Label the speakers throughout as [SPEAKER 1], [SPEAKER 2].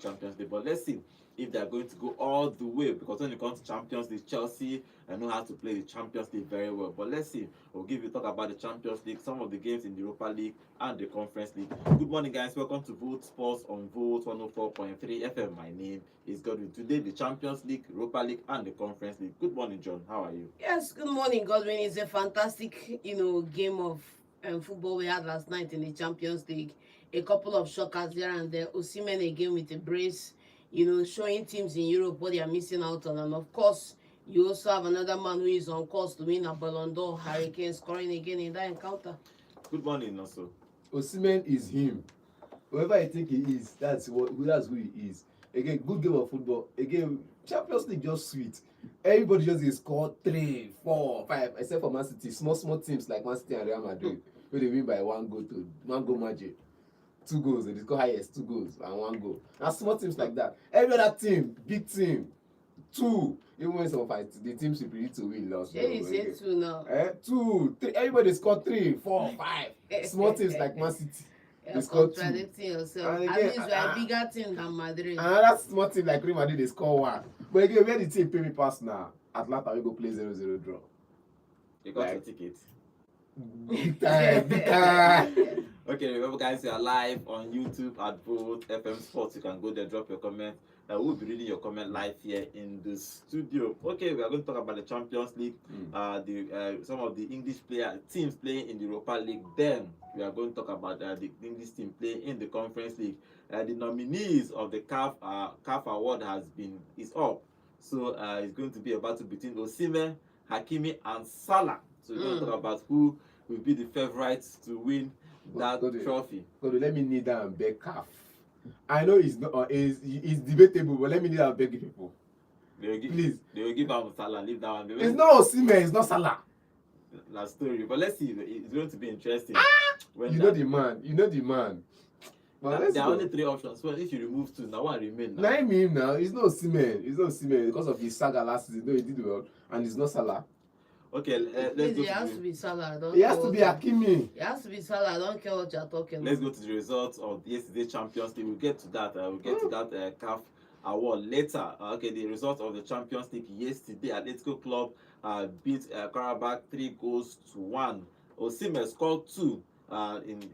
[SPEAKER 1] Champions League. But let's see if they are going to go all the way, because when it comes to Champions League, Chelsea know how to play the Champions League very well. But let's see. We'll give you talk about the Champions League, some of the games in the Europa League and the Conference League. Good morning, guys. Welcome to Vote Sports on Vote 104.3 FM. My name is Godwin. Today, the Champions League, Europa League, and the Conference League. Good morning, John. How are you?
[SPEAKER 2] Yes, good morning, Godwin. It's a fantastic, game of football we had last night in the Champions League. A couple of shockers here and there. Osimhen again with a brace, showing teams in Europe what they are missing out on. And of course, you also have another man who is on course to win a Ballon d'Or, Harry Kane, scoring again in that encounter.
[SPEAKER 1] Good morning, also.
[SPEAKER 3] Osimhen is him. Whoever I think he is, that's who he is. Again, good game of football. Again, Champions League just sweet. Everybody just score 3, 4, 5, except for Man City. Small teams like Man City and Real Madrid, where they win by one goal magic. 2 goals, they score highest 2 goals and 1 goal. And small teams like that. Every other team, big team, 2. Even when some fight, the teams should be to win lost.
[SPEAKER 2] Yeah, you say 2 now.
[SPEAKER 3] 2, 3. Everybody score 3, 4, 5. Small teams like Man City.
[SPEAKER 2] You're contradicting yourself. At least you are a bigger team than Madrid.
[SPEAKER 3] Another small team like Real Madrid, they score 1. But again, where the team pay me pass now? Atlanta, we go play 0-0 draw.
[SPEAKER 1] You got your ticket.
[SPEAKER 3] Big time.
[SPEAKER 1] Okay, remember, guys, you are live on YouTube at Vote FM Sports. You can go there, drop your comment. We'll be reading your comment live here in the studio. Okay, we are going to talk about the Champions League, some of the English teams playing in the Europa League. Then we are going to talk about the English team playing in the Conference League. The nominees of the CAF award is up. So it's going to be a battle between Osimhen, Hakimi, and Salah. So we're going to talk about who will be the favorites to win that trophy.
[SPEAKER 3] Let me kneel down and beg CAF. I know it's debatable, but let me kneel down and beg people. Please.
[SPEAKER 1] They will give out Salah, leave that one.
[SPEAKER 3] It's not Osimhen, it's not Salah.
[SPEAKER 1] Last story, but let's see. It's going to be interesting.
[SPEAKER 3] You know the man. But
[SPEAKER 1] there are only 3 options. Well, if you remove 2, now one remain.
[SPEAKER 3] Now him now. It's not Osimhen because of his saga last season. No, he did well, and it's not Salah.
[SPEAKER 1] Okay, let's go.
[SPEAKER 2] It has to be Salah.
[SPEAKER 3] It has to be Hakimi.
[SPEAKER 2] It has to be Salah. I don't care what you're talking about.
[SPEAKER 1] Let's go to the results of yesterday's Champions League. We'll get to that. We'll get to that CAF award later. Okay, the results of the Champions League yesterday. Atletico Club beat Karabakh 3-1. Osimhen scored 2.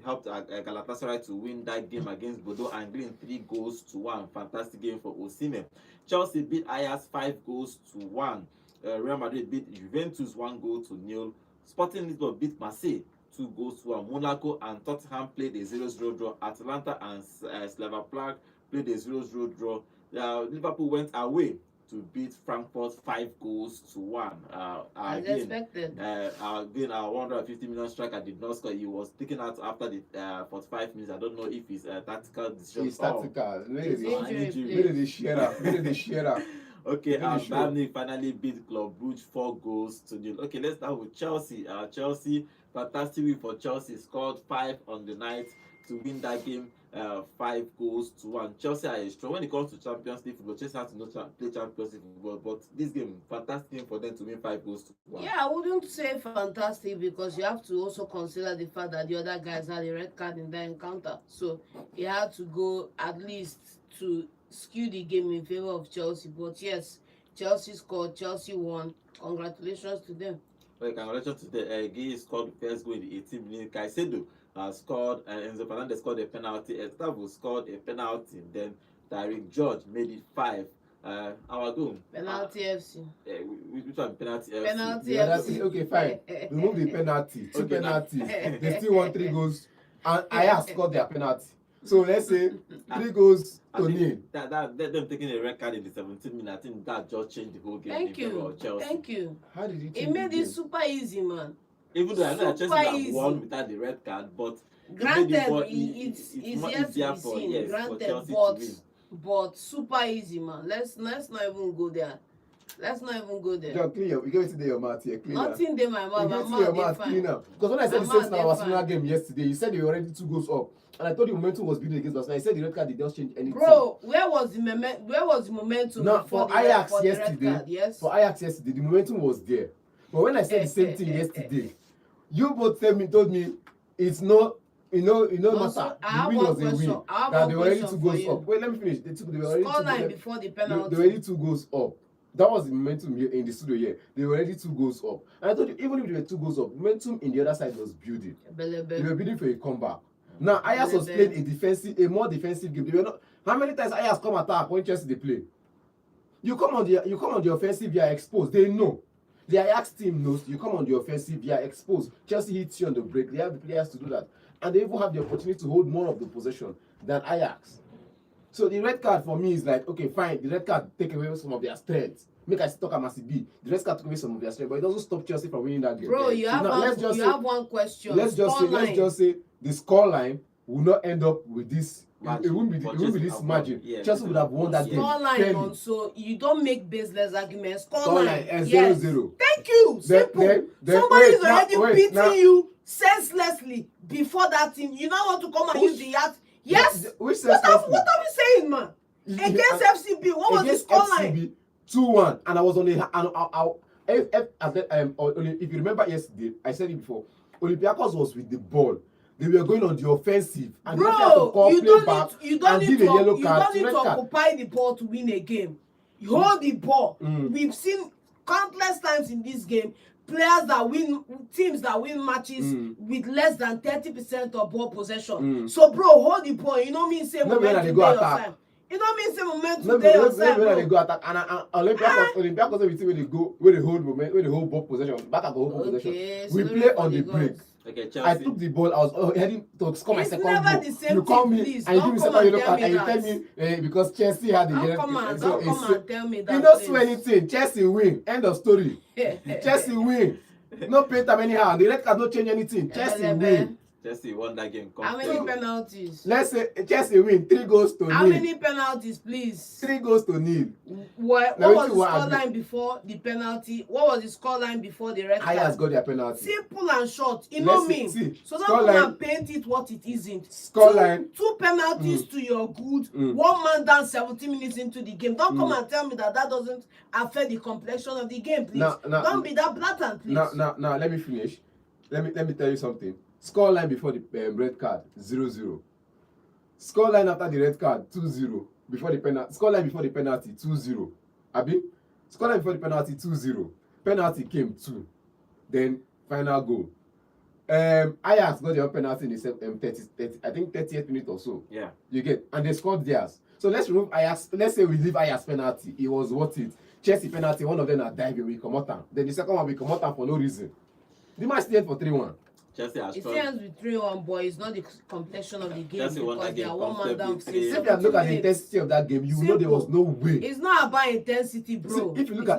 [SPEAKER 1] Helped Galatasaray to win that game against Bodo and Green 3-1. Fantastic game for Osimhen. Chelsea beat Ajax 5-1. Real Madrid beat Juventus 1-0. Sporting Lisbon beat Marseille 2-1. Monaco and Tottenham played a 0-0 draw. Atalanta and SLAVIA Prague played a 0-0 draw. Liverpool went away to beat Frankfurt 5-1.
[SPEAKER 2] As expected.
[SPEAKER 1] Again, our 150 million striker did not score. He was taken out after the 45 minutes. I don't know if it's a tactical decision.
[SPEAKER 3] It's tactical. Where
[SPEAKER 2] Injury.
[SPEAKER 3] did they share up?
[SPEAKER 1] Okay, Bayern finally beat Club Brugge 4-0. Okay, let's start with Chelsea. Chelsea, fantastic win for Chelsea. Scored 5 on the night to win that game 5-1. Chelsea are strong when it comes to Champions League football. Chelsea have to know play Champions League football, but this game, fantastic game for them to win 5-1.
[SPEAKER 2] Yeah, I wouldn't say fantastic because you have to also consider the fact that the other guys had a red card in that encounter. So he had to go at least to skew the game in favor of Chelsea. But yes, Chelsea scored, Chelsea won. Congratulations to them.
[SPEAKER 1] Well, congratulations to the Gay scored the first goal in the 18 minutes. Caicedo scored, Enzo Fernandez scored a penalty, Estavo scored a penalty, then Tyreek George made it 5. Our goal.
[SPEAKER 2] Penalty FC.
[SPEAKER 1] Which one? Penalty FC.
[SPEAKER 2] Penalty
[SPEAKER 3] FC. Okay, fine. Remove the penalty. 2 penalties. They still want 3 goals. And Ajax scored their penalty. So let's say 3 goals to nil.
[SPEAKER 1] Them taking a red card in the 17th minute, I think that just changed the whole game.
[SPEAKER 2] Thank you.
[SPEAKER 3] How did
[SPEAKER 2] it made it super easy, man.
[SPEAKER 1] Even though I know Chelsea have won without the red card, but
[SPEAKER 2] granted, it's yet to be seen. Granted, but super easy, man. Let's not even go there.
[SPEAKER 3] John, clean you get it in your mouth here.
[SPEAKER 2] Nothing in my mouth.
[SPEAKER 3] You get your mouth clean up. Because when I said the same thing about Arsenal game yesterday, you said you were already 2 goals up. And I thought the momentum was building against Arsenal. I said the red card did not change anything.
[SPEAKER 2] Bro, where was the momentum?
[SPEAKER 3] No, for Ajax yesterday. Yes. For Ajax yesterday, the momentum was there. But when I said the same thing yesterday, you both told me it's not
[SPEAKER 2] Also,
[SPEAKER 3] matter.
[SPEAKER 2] I
[SPEAKER 3] The
[SPEAKER 2] have
[SPEAKER 3] win
[SPEAKER 2] one
[SPEAKER 3] was a
[SPEAKER 2] question.
[SPEAKER 3] win.
[SPEAKER 2] I have
[SPEAKER 3] That
[SPEAKER 2] one
[SPEAKER 3] they were already
[SPEAKER 2] question
[SPEAKER 3] 2
[SPEAKER 2] for
[SPEAKER 3] goals
[SPEAKER 2] you.
[SPEAKER 3] up. Wait, let me finish. They were already
[SPEAKER 2] Scoreline
[SPEAKER 3] 2
[SPEAKER 2] before the
[SPEAKER 3] they
[SPEAKER 2] penalty.
[SPEAKER 3] were already 2 goals up. That was the momentum here in the studio here. They were already 2 goals up. And I told you, even if they were 2 goals up, momentum in the other side was building. They were building for a comeback. Now, Ajax was playing a more defensive game. They were not. How many times Ajax come attack when Chelsea they play? You come on the offensive, you are exposed. They know. The Ajax team knows you come on the offensive, you are exposed. Chelsea hits you on the break. They have the players to do that. And they even have the opportunity to hold more of the possession than Ajax. So the red card for me is like, okay, fine. The red card take away some of their strengths. Make I talk about CB. The red card take away some of their strength, but it doesn't stop Chelsea from winning that game.
[SPEAKER 2] Bro, you have one question.
[SPEAKER 3] Let's just say the scoreline will not end up with this. It won't be this margin.
[SPEAKER 1] Yeah,
[SPEAKER 3] Chelsea would have won that game.
[SPEAKER 2] Scoreline, so you don't make baseless arguments. Scoreline,
[SPEAKER 3] 0-0.
[SPEAKER 2] Thank you. Simple. Somebody is already beating you senselessly before that thing. You now want to come and use the yard. Yes.
[SPEAKER 3] What
[SPEAKER 2] are we saying, man? Against FCB, what was the scoreline?
[SPEAKER 3] 2-1, and I was on if you remember yesterday, I said it before. Olympiacos was with the ball. They were going on the offensive, and
[SPEAKER 2] bro, you don't need to occupy the ball to win a game. You hold the ball. We've seen countless times in this game teams that win matches with less than 30% of ball possession. So, bro, hold the ball. You know me say momentum today your side. You know me say momentum today your side, bro.
[SPEAKER 3] They go attack, and Olympiacos every team where they hold ball possession, back at the whole possession. We play on the break.
[SPEAKER 1] Okay, Chelsea.
[SPEAKER 3] I took the ball. I was heading to score my second goal.
[SPEAKER 2] It's never the same
[SPEAKER 3] you call me
[SPEAKER 2] please.
[SPEAKER 3] and you give me second yellow card and you tell me because Chelsea had the yellow
[SPEAKER 2] card. Don't come and tell me that.
[SPEAKER 3] You don't swear anything. Chelsea win. End of story. Chelsey win. No pay time anyhow. The red card no change anything. Chelsea win.
[SPEAKER 1] Chelsea won that game.
[SPEAKER 2] How many penalties?
[SPEAKER 3] Let's say Chelsea win 3 goals to 0.
[SPEAKER 2] How many penalties, please?
[SPEAKER 3] 3 goals to 0.
[SPEAKER 2] What was the scoreline before the penalty? What was the scoreline before the red card?
[SPEAKER 3] Ajax got their penalty.
[SPEAKER 2] Simple and short. You know me. So don't come and paint it what it isn't.
[SPEAKER 3] Scoreline.
[SPEAKER 2] Two penalties to your good. 1 man down 17 minutes into the game. Don't come and tell me that doesn't affect the complexion of the game, please. Don't be that blatant, please.
[SPEAKER 3] Now, let me finish. Let me tell you something. Scoreline before the red card 0-0. Scoreline after the red card 2-0. Before the penalty. Scoreline before the penalty 2-0. Abi? Scoreline before the penalty 2-0. Penalty came 2. Then final goal. Ajax got their penalty in the 30th minute or so.
[SPEAKER 1] Yeah.
[SPEAKER 3] You get, and they scored theirs. So let's remove Ajax. Let's say we leave Ajax penalty. It was worth it. Chelsea penalty. One of them are diving. We come out. Then the second one we come out for no reason. The match ended for 3-1.
[SPEAKER 1] Chelsea has
[SPEAKER 2] it ends with 3-1, boy. It's not the completion of the game
[SPEAKER 1] Chelsea
[SPEAKER 2] because they are 1 man down.
[SPEAKER 3] If you look at the intensity of that game, you know there was no way.
[SPEAKER 2] It's not about intensity, bro.
[SPEAKER 3] See, if you look at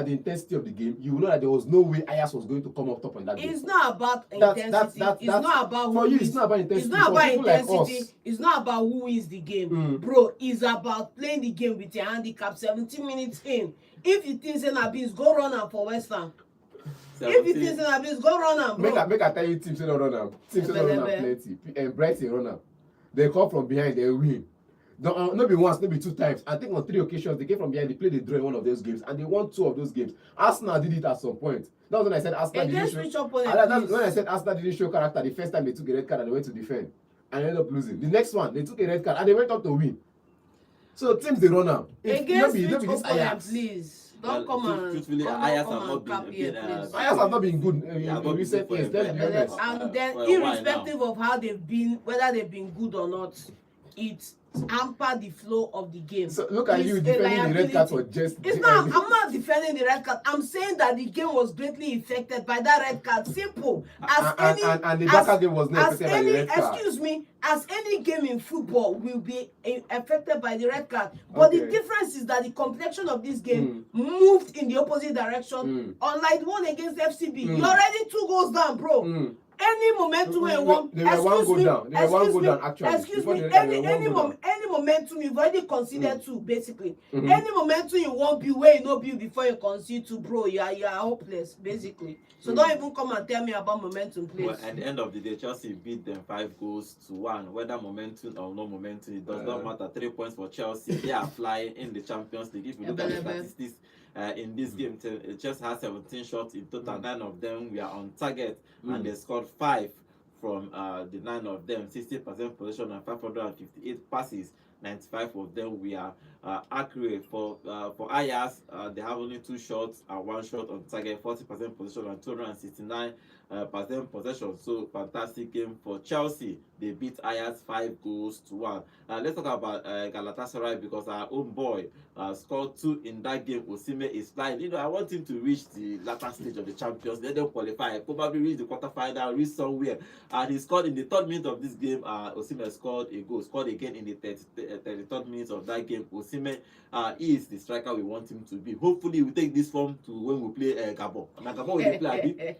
[SPEAKER 3] the intensity of the game, you know that there was no way Ajax was going to come up top on that game.
[SPEAKER 2] It's not about intensity. It's not about
[SPEAKER 3] for you. It's not about intensity.
[SPEAKER 2] It's not about intensity. It's not about who wins the game, bro. It's about playing the game with your handicap. 17 minutes in. If you think say na beans, go run am for West Ham.
[SPEAKER 1] 17.
[SPEAKER 2] If you think say na beans, go run am, bro.
[SPEAKER 3] Make I tell you, teams say no run am. Teams say no run am plenty. And Brighton run am. They come from behind, they win. Not be once, not be 2 times. I think on 3 occasions they came from behind. They played a draw in one of those games, and they won 2 of those games. Arsenal did it at some point. That was when I said Arsenal didn't show. That's when I said Arsenal didn't show character. The first time they took a red card and they went to defend, and ended up losing. The next one they took a red card and they went up to win. So teams they run am.
[SPEAKER 2] Against which opponent, please? Don't come and
[SPEAKER 1] truthfully, Ajax
[SPEAKER 3] have not been good in recent years.
[SPEAKER 2] And then, irrespective of how they've been, whether they've been good or not, it's hamper the flow of the game.
[SPEAKER 3] So look at you defending the red card for just.
[SPEAKER 2] It's not. I'm not defending the red card. I'm saying that the game was greatly affected by that red card. Simple.
[SPEAKER 3] And the Barca game was not affected by the red card.
[SPEAKER 2] Excuse me. As any game in football will be affected by the red card, but the difference is that the complexion of this game moved in the opposite direction. Unlike the one against FCB, you're already 2 goals down, bro. Any momentum in one, any momentum you've already considered 2, basically. Any momentum you won't build where you no build before you concede 2, bro, you are hopeless, basically. So don't even come and tell me about momentum, please.
[SPEAKER 1] Well, at the end of the day, Chelsea beat them 5-1. Whether momentum or no momentum, it does not matter. 3 points for Chelsea. They are flying in the Champions League. If you look at the statistics in this game, Chelsea has 17 shots in total. 9 of them were on target, and they scored 5 from the 9 of them, 60% possession and 558 passes. 95 of them were accurate. For Ajax, they have only 2 shots and 1 shot on target, 40% possession and 269% possession. So fantastic game for Chelsea. They beat Ajax 5 goals to 1. Let's talk about Galatasaray, because our own boy scored 2 in that game. Osimhen is flying. I want him to reach the latter stage of the Champions. Let them qualify, probably reach the quarterfinal, reach somewhere. And he scored in the 3rd minute of this game. Osimhen scored a goal. Scored again in the 33rd minute of that game. Osimhen is the striker we want him to be. Hopefully, we take this form to when we play Gabon. And Gabon will play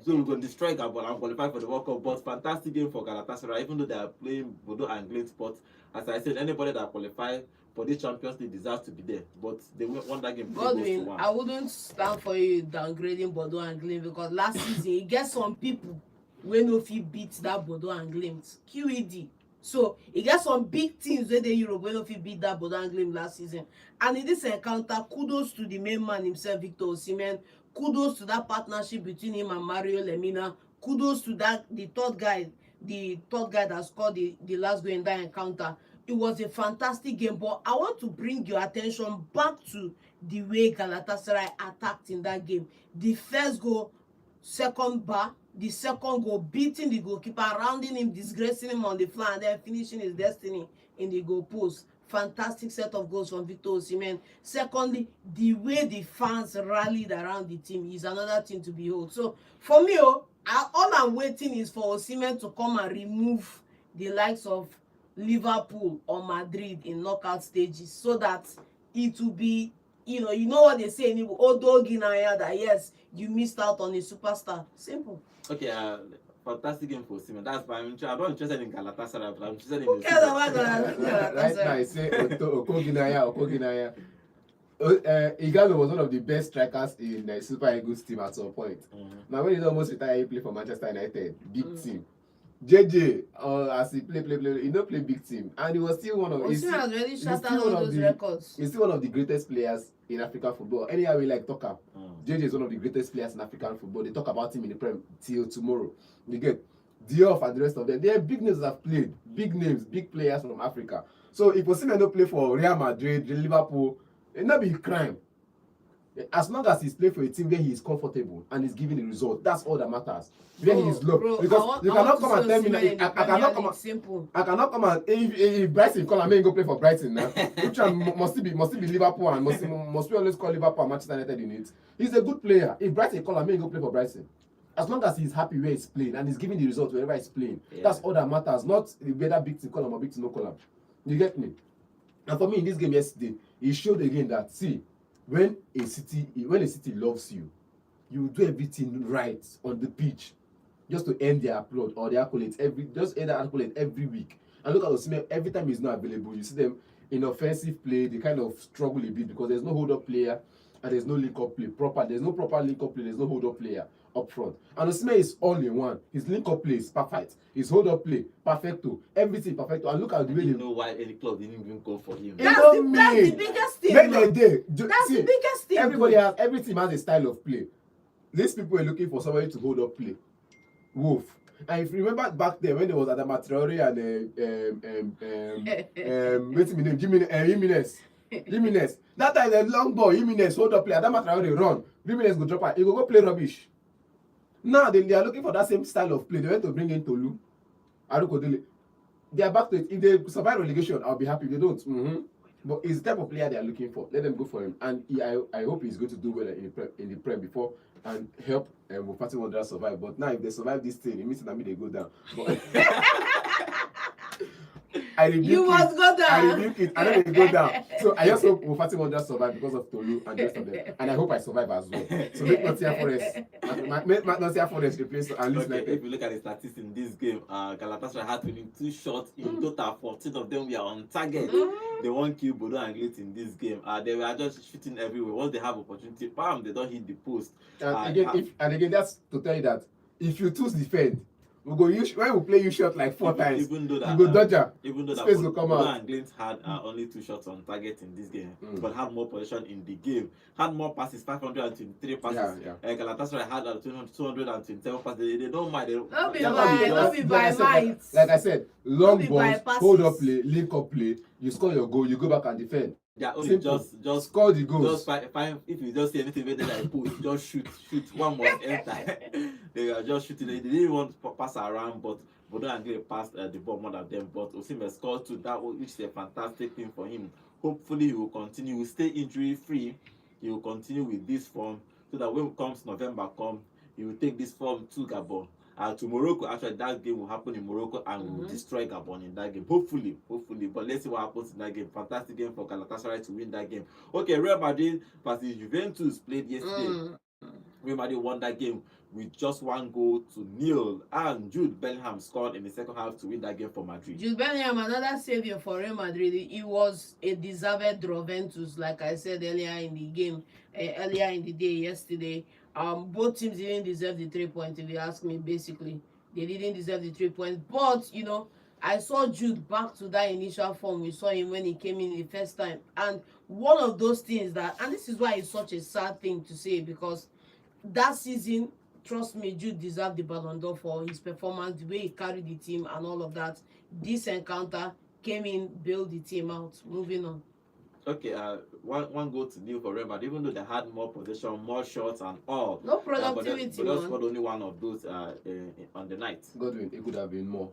[SPEAKER 1] so we're going to destroy Gabon and qualify for the World Cup. But fantastic game for Galatasaray, even though they are playing Bodo and Glint. But as I said, anybody that qualifies for this Champions League deserves to be there. But they won that game.
[SPEAKER 2] Godwin, I wouldn't stand for you downgrading Bodo and Glint, because last season you get some people wey no fit beat that Bodo and Glint. QED. So e get some big teams wey dey Europe wey no fit beat that Bodo and Glint last season. And in this encounter, kudos to the main man himself, Victor Osimhen. Kudos to that partnership between him and Mario Lemina. Kudos to the third guy that scored the last goal in that encounter. It was a fantastic game, but I want to bring your attention back to the way Galatasaray attacked in that game. The first goal, second bar, the second goal, beating the goalkeeper, rounding him, disgracing him on the fly, and then finishing his destiny in the goal post. Fantastic set of goals from Victor Osimhen. Secondly, the way the fans rallied around the team is another thing to behold. So for me, all I'm waiting is for Osimhen to come and remove the likes of Liverpool or Madrid in knockout stages, so that it will be, you know what they say in Odo Ginaya, that yes, you missed out on a superstar. Simple.
[SPEAKER 1] Okay, fantastic game for Osimhen. That's why I'm not interested in Galatasaray, but I'm interested in
[SPEAKER 2] Who cares about
[SPEAKER 3] Right now, I
[SPEAKER 2] Galatasaray?
[SPEAKER 3] say Okoginaya. Igalo was one of the best strikers in the Super Eagles team at some point. Now, when he almost retired, he played for Manchester United, big team. JJ, as he play, he don't play big team, and he was still one of.
[SPEAKER 2] Osimhen has already shattered all those records.
[SPEAKER 3] He's still one of the greatest players in African football. Anyhow, we like talk him. JJ is one of the greatest players in African football. They talk about him in the Prem till tomorrow. You get Diop and the rest of them. They are big names that have played. Big names, big players from Africa. So if Osimhen don't play for Real Madrid, Liverpool, it not be a crime. As long as he's playing for a team where he is comfortable and is giving the result, that's all that matters. Where he is low. Because you cannot come and tell me that I cannot come and if Brighton call and go play for Brighton now. Which one must be Liverpool, and must we always call Liverpool and Manchester United in it? He's a good player. If Brighton call and go play for Brighton, as long as he's happy where he's playing and he's giving the result wherever he's playing, that's all that matters. Not whether big team call him or big team no call him. You get me? And for me in this game yesterday, he showed again that when a city loves you, you do everything right on the pitch just to earn their applaud or their accolades every week. And look at Osimhen, every time he's not available, you see them in offensive play, they kind of struggle a bit because there's no hold-up player and there's no link-up play There's no proper link-up play, there's no hold-up player up front. And Osimhen is all in one. His link-up play is perfect. His hold-up play, perfecto. Everything perfecto. And look at the way
[SPEAKER 1] you know why any club didn't even go for him.
[SPEAKER 2] That's the biggest thing. That's the biggest thing.
[SPEAKER 3] Every team has a style of play. These people are looking for somebody to hold up play. Wolf. And if you remember back then when there was Adama Traore and what's his name? Jimenez. That time the long ball, Jimenez hold up play. Adama Traore run. Jimenez go drop out. He go play rubbish. Now they are looking for that same style of play. They went to bring in Tolu, Arukodele. They are back to it. If they survive relegation, I'll be happy. If they don't. But it's the type of player they are looking for. Let them go for him. And I hope he's going to do well in the Prem before and help Mufati Wanderers survive. But now if they survive this thing, it means that they go down. But I rebuke it. I know they go down. So I just hope Mufati Wanderers survive because of Tolu and the rest of them. And I hope I survive as well. So make Nottingham Forest replace and lose like
[SPEAKER 1] if you look at the statistics in this game, Galatasaray had 22 shots in total. 14 of them were on target. They won't kill Bodo and Glint in this game. They were just shooting everywhere. Once they have opportunity, bam, they don't hit the post.
[SPEAKER 3] And again, that's to tell you that if you choose defend, We go use when we play you shot like 4 times.
[SPEAKER 1] Even though that
[SPEAKER 3] you go dodge am.
[SPEAKER 1] even though that
[SPEAKER 3] Space will come
[SPEAKER 1] Bodo
[SPEAKER 3] out.
[SPEAKER 1] and Glint had only 2 shots on target in this game,
[SPEAKER 3] Mm.
[SPEAKER 1] but had more possession in the game, had more passes, 523 passes. Galatasaray had 227 passes. They don't mind.
[SPEAKER 2] No be
[SPEAKER 3] Yeah,
[SPEAKER 2] by, no be by might.
[SPEAKER 3] Like I said, long
[SPEAKER 2] be by
[SPEAKER 3] balls, hold up
[SPEAKER 2] passes.
[SPEAKER 3] play, link up play. You score your goal, you go back and defend.
[SPEAKER 1] They are only
[SPEAKER 3] Simple.
[SPEAKER 1] just
[SPEAKER 3] Score the goals.
[SPEAKER 1] Just find if you just see anything where they like push, just shoot. One must enter. They are just shooting. They didn't want to pass around, but Bodo and Glint passed the ball more than them. But Osimhen scored 2. That which is a fantastic thing for him. Hopefully he will continue. He will stay injury free. He will continue with this form so that when it comes November he will take this form to Gabon. To Morocco. Actually, that game will happen in Morocco and we will destroy Gabon in that game. Hopefully. But let's see what happens in that game. Fantastic game for Galatasaray to win that game. Okay, Real Madrid versus Juventus played yesterday. Real Madrid won that game with just 1 goal to 0, and Jude Bellingham scored in the second half to win that game for Madrid.
[SPEAKER 2] Jude Bellingham, another savior for Real Madrid. He was a deserved Juventus, like I said earlier in the game, earlier in the day yesterday. Both teams didn't deserve the 3 points, if you ask me. Basically, they didn't deserve the 3 points. But you know, I saw Jude back to that initial form we saw him when he came in the first time, and one of those things that, and this is why it's such a sad thing to say, because that season, trust me, Jude deserved the Ballon d'Or for his performance, the way he carried the team and all of that. This encounter came in, bailed the team out. Moving on.
[SPEAKER 1] Okay, one goal to 0 for Real Madrid, even though they had more possession, more shots and all.
[SPEAKER 2] No productivity,
[SPEAKER 1] but they scored only 1 of those on the night.
[SPEAKER 3] Godwin, it could have been more.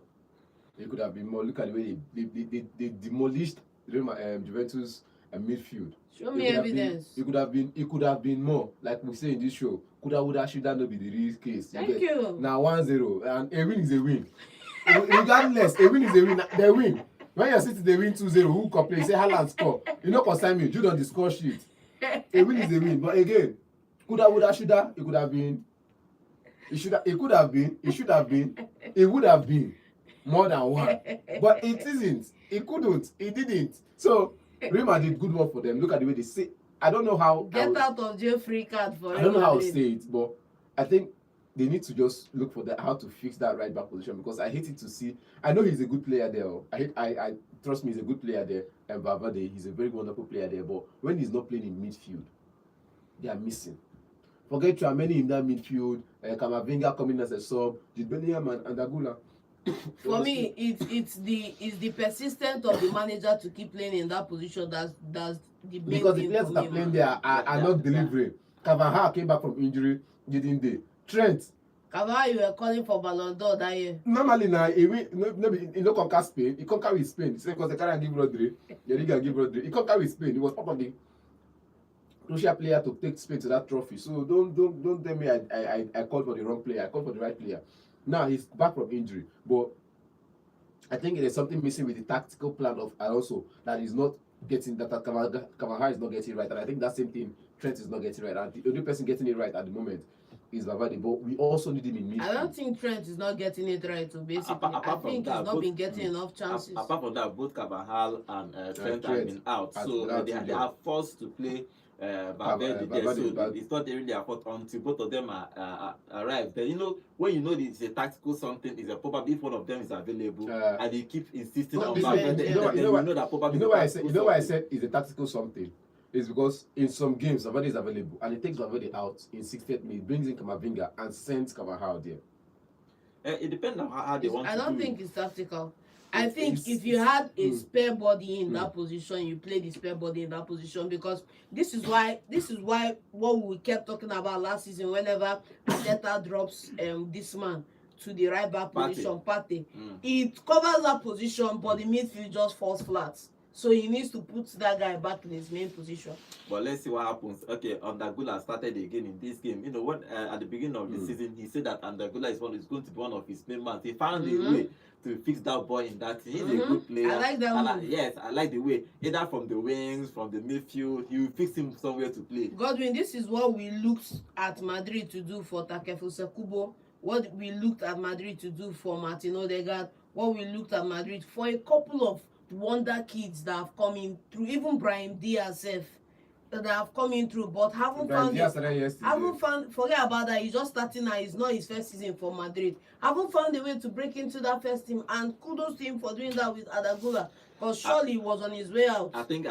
[SPEAKER 3] It could have been more. Look at the way they demolished Juventus midfield.
[SPEAKER 2] Show me evidence.
[SPEAKER 3] It could have been more. Like we say in this show, woulda, shoulda no be the real case.
[SPEAKER 2] Thank you.
[SPEAKER 3] Now 1-0, and a win is a win. Regardless, a win is a win. They win. When your City they win 2-0, who complain? Say Haaland score. You know, concern me. Jude on the score sheet. A win is a win. But again, coulda, woulda, shoulda. It could have been. It could have been. It should have been. It would have been more than 1. But it isn't. It couldn't. It didn't. So Real Madrid, good work for them. Look at the way they say. I don't know how.
[SPEAKER 2] Get out of jail free card for Real Madrid.
[SPEAKER 3] I don't know how to say it, but I think they need to just look for how to fix that right back position, because I hate it to see. I know he's a good player there. I trust me, he's a good player there. And Valverde, he's a very wonderful player there. But when he's not playing in midfield, they are missing. Forget Tchouaméni in that midfield. Camavinga coming as a sub. Jude Bellingham and Andagula.
[SPEAKER 2] For me, it's the persistence of the manager to keep playing in that position that's the main
[SPEAKER 3] because the
[SPEAKER 2] thing
[SPEAKER 3] players
[SPEAKER 2] for
[SPEAKER 3] that
[SPEAKER 2] me,
[SPEAKER 3] are playing
[SPEAKER 2] man.
[SPEAKER 3] there are not delivering. Carvajal came back from injury, didn't they? Trent.
[SPEAKER 2] Carvajal, you were calling for Ballon d'Or that year.
[SPEAKER 3] Normally now, he conquer Spain. He conquer with Spain. Say because they can't give Rodri. The Liga give Rodri. He conquer with Spain. He was part of the crucial player to take Spain to that trophy. So don't tell me I called for the wrong player. I called for the right player. Now he's back from injury, but I think there's something missing with the tactical plan of Alonso that is not getting that Carvajal is not getting right, and I think that same thing Trent is not getting right. And the only person getting it right at the moment is Valverde, but we also need him in midfield.
[SPEAKER 2] I don't think Trent is not getting it right. So basically, I think he's not been getting enough chances.
[SPEAKER 1] Apart from that, both Carvajal and Trent have been out, so they are forced to play Valverde there. So it's not really a fault until both of them are arrived. Then you know when you know it's a tactical something, is a probably if one of them is available and they keep insisting on Valverde. You know that probably.
[SPEAKER 3] You know why I said it's a tactical something. Is because in some games Valverde is available and it takes Valverde out in 60th minute, brings in Camavinga and sends Carvajal there.
[SPEAKER 1] It depends on how they want to do it.
[SPEAKER 2] I don't think it's tactical. I think if you had a spare body in that position, you play the spare body in that position, because this is why what we kept talking about last season, whenever Arteta drops this man to the right back position, Partey, it covers that position, but the midfield just falls flat. So he needs to put that guy back in his main position.
[SPEAKER 1] But let's see what happens. Okay, Andagula started again in this game. You know what? At the beginning of the season, he said that Andagula is going to be one of his main men. He found a way to fix that boy in that team. He's a good player.
[SPEAKER 2] I like that move.
[SPEAKER 1] Yes, I like the way. Either from the wings, from the midfield, you fix him somewhere to play.
[SPEAKER 2] Godwin, this is what we looked at Madrid to do for Takefusa Kubo. What we looked at Madrid to do for Martin Odegaard. What we looked at Madrid for a couple of wonder kids that have come in through, even Brahim Diaz. that have come in through, but haven't
[SPEAKER 3] Ibrahim
[SPEAKER 2] found
[SPEAKER 3] Diaz
[SPEAKER 2] it.
[SPEAKER 3] started yesterday.
[SPEAKER 2] Haven't found. Forget about that. He's just starting now. It's not his first season for Madrid. Haven't found a way to break into that first team. And kudos to him for doing that with Adagula, because surely he was on his way out.
[SPEAKER 1] I think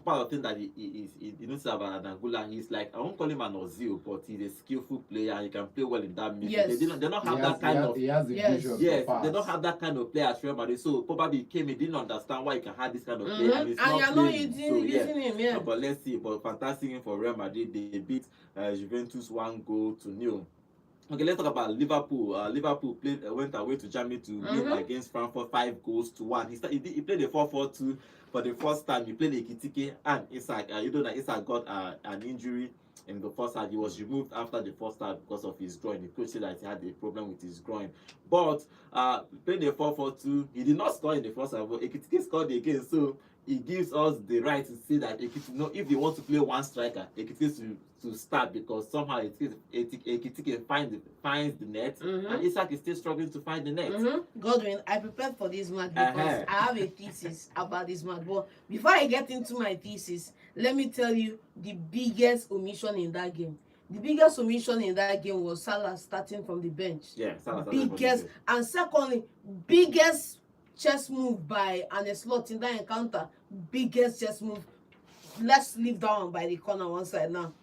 [SPEAKER 1] part of the thing that he knows about Anangula, he's like, I won't call him an Ozil, but he's a skillful player and he can play well in that midfield.
[SPEAKER 2] Yes.
[SPEAKER 1] They don't have that kind of.
[SPEAKER 3] He has the
[SPEAKER 2] Yes.
[SPEAKER 3] vision.
[SPEAKER 1] Yes,
[SPEAKER 3] for
[SPEAKER 1] they don't
[SPEAKER 3] pass.
[SPEAKER 1] have that kind of player at Real Madrid. So probably he didn't understand why you can have this kind of player, and
[SPEAKER 2] And
[SPEAKER 1] it's
[SPEAKER 2] you're
[SPEAKER 1] not
[SPEAKER 2] not
[SPEAKER 1] playing.
[SPEAKER 2] using him, yeah.
[SPEAKER 1] But let's see. But fantastic game for Real Madrid. They beat Juventus 1-0. Okay, let's talk about Liverpool. Liverpool went away to Germany to win against Frankfurt 5-1. He played a 4-4-2 for the first time. He played Ekitike and Isak. You know that Isak got an injury in the first half. He was removed after the first half because of his groin. The coach said that he had a problem with his groin. But played a 4-4-2. He did not score in the first half, but Ekitike scored again. So it gives us the right to say that Ekitike, if they want to play one striker, Ekitike to start, because somehow Ekitike finds the net, and Isak is still struggling to find the net.
[SPEAKER 2] Godwin, I prepared for this match because I have a thesis about this match. But before I get into my thesis, let me tell you the biggest omission in that game. The biggest omission in that game was Salah starting from the bench.
[SPEAKER 1] Yeah, Salah started from the
[SPEAKER 2] Biggest,
[SPEAKER 1] bench.
[SPEAKER 2] and secondly, biggest chess move by Arne Slot in that encounter. Biggest chess move. Let's leave that one by the corner one side now.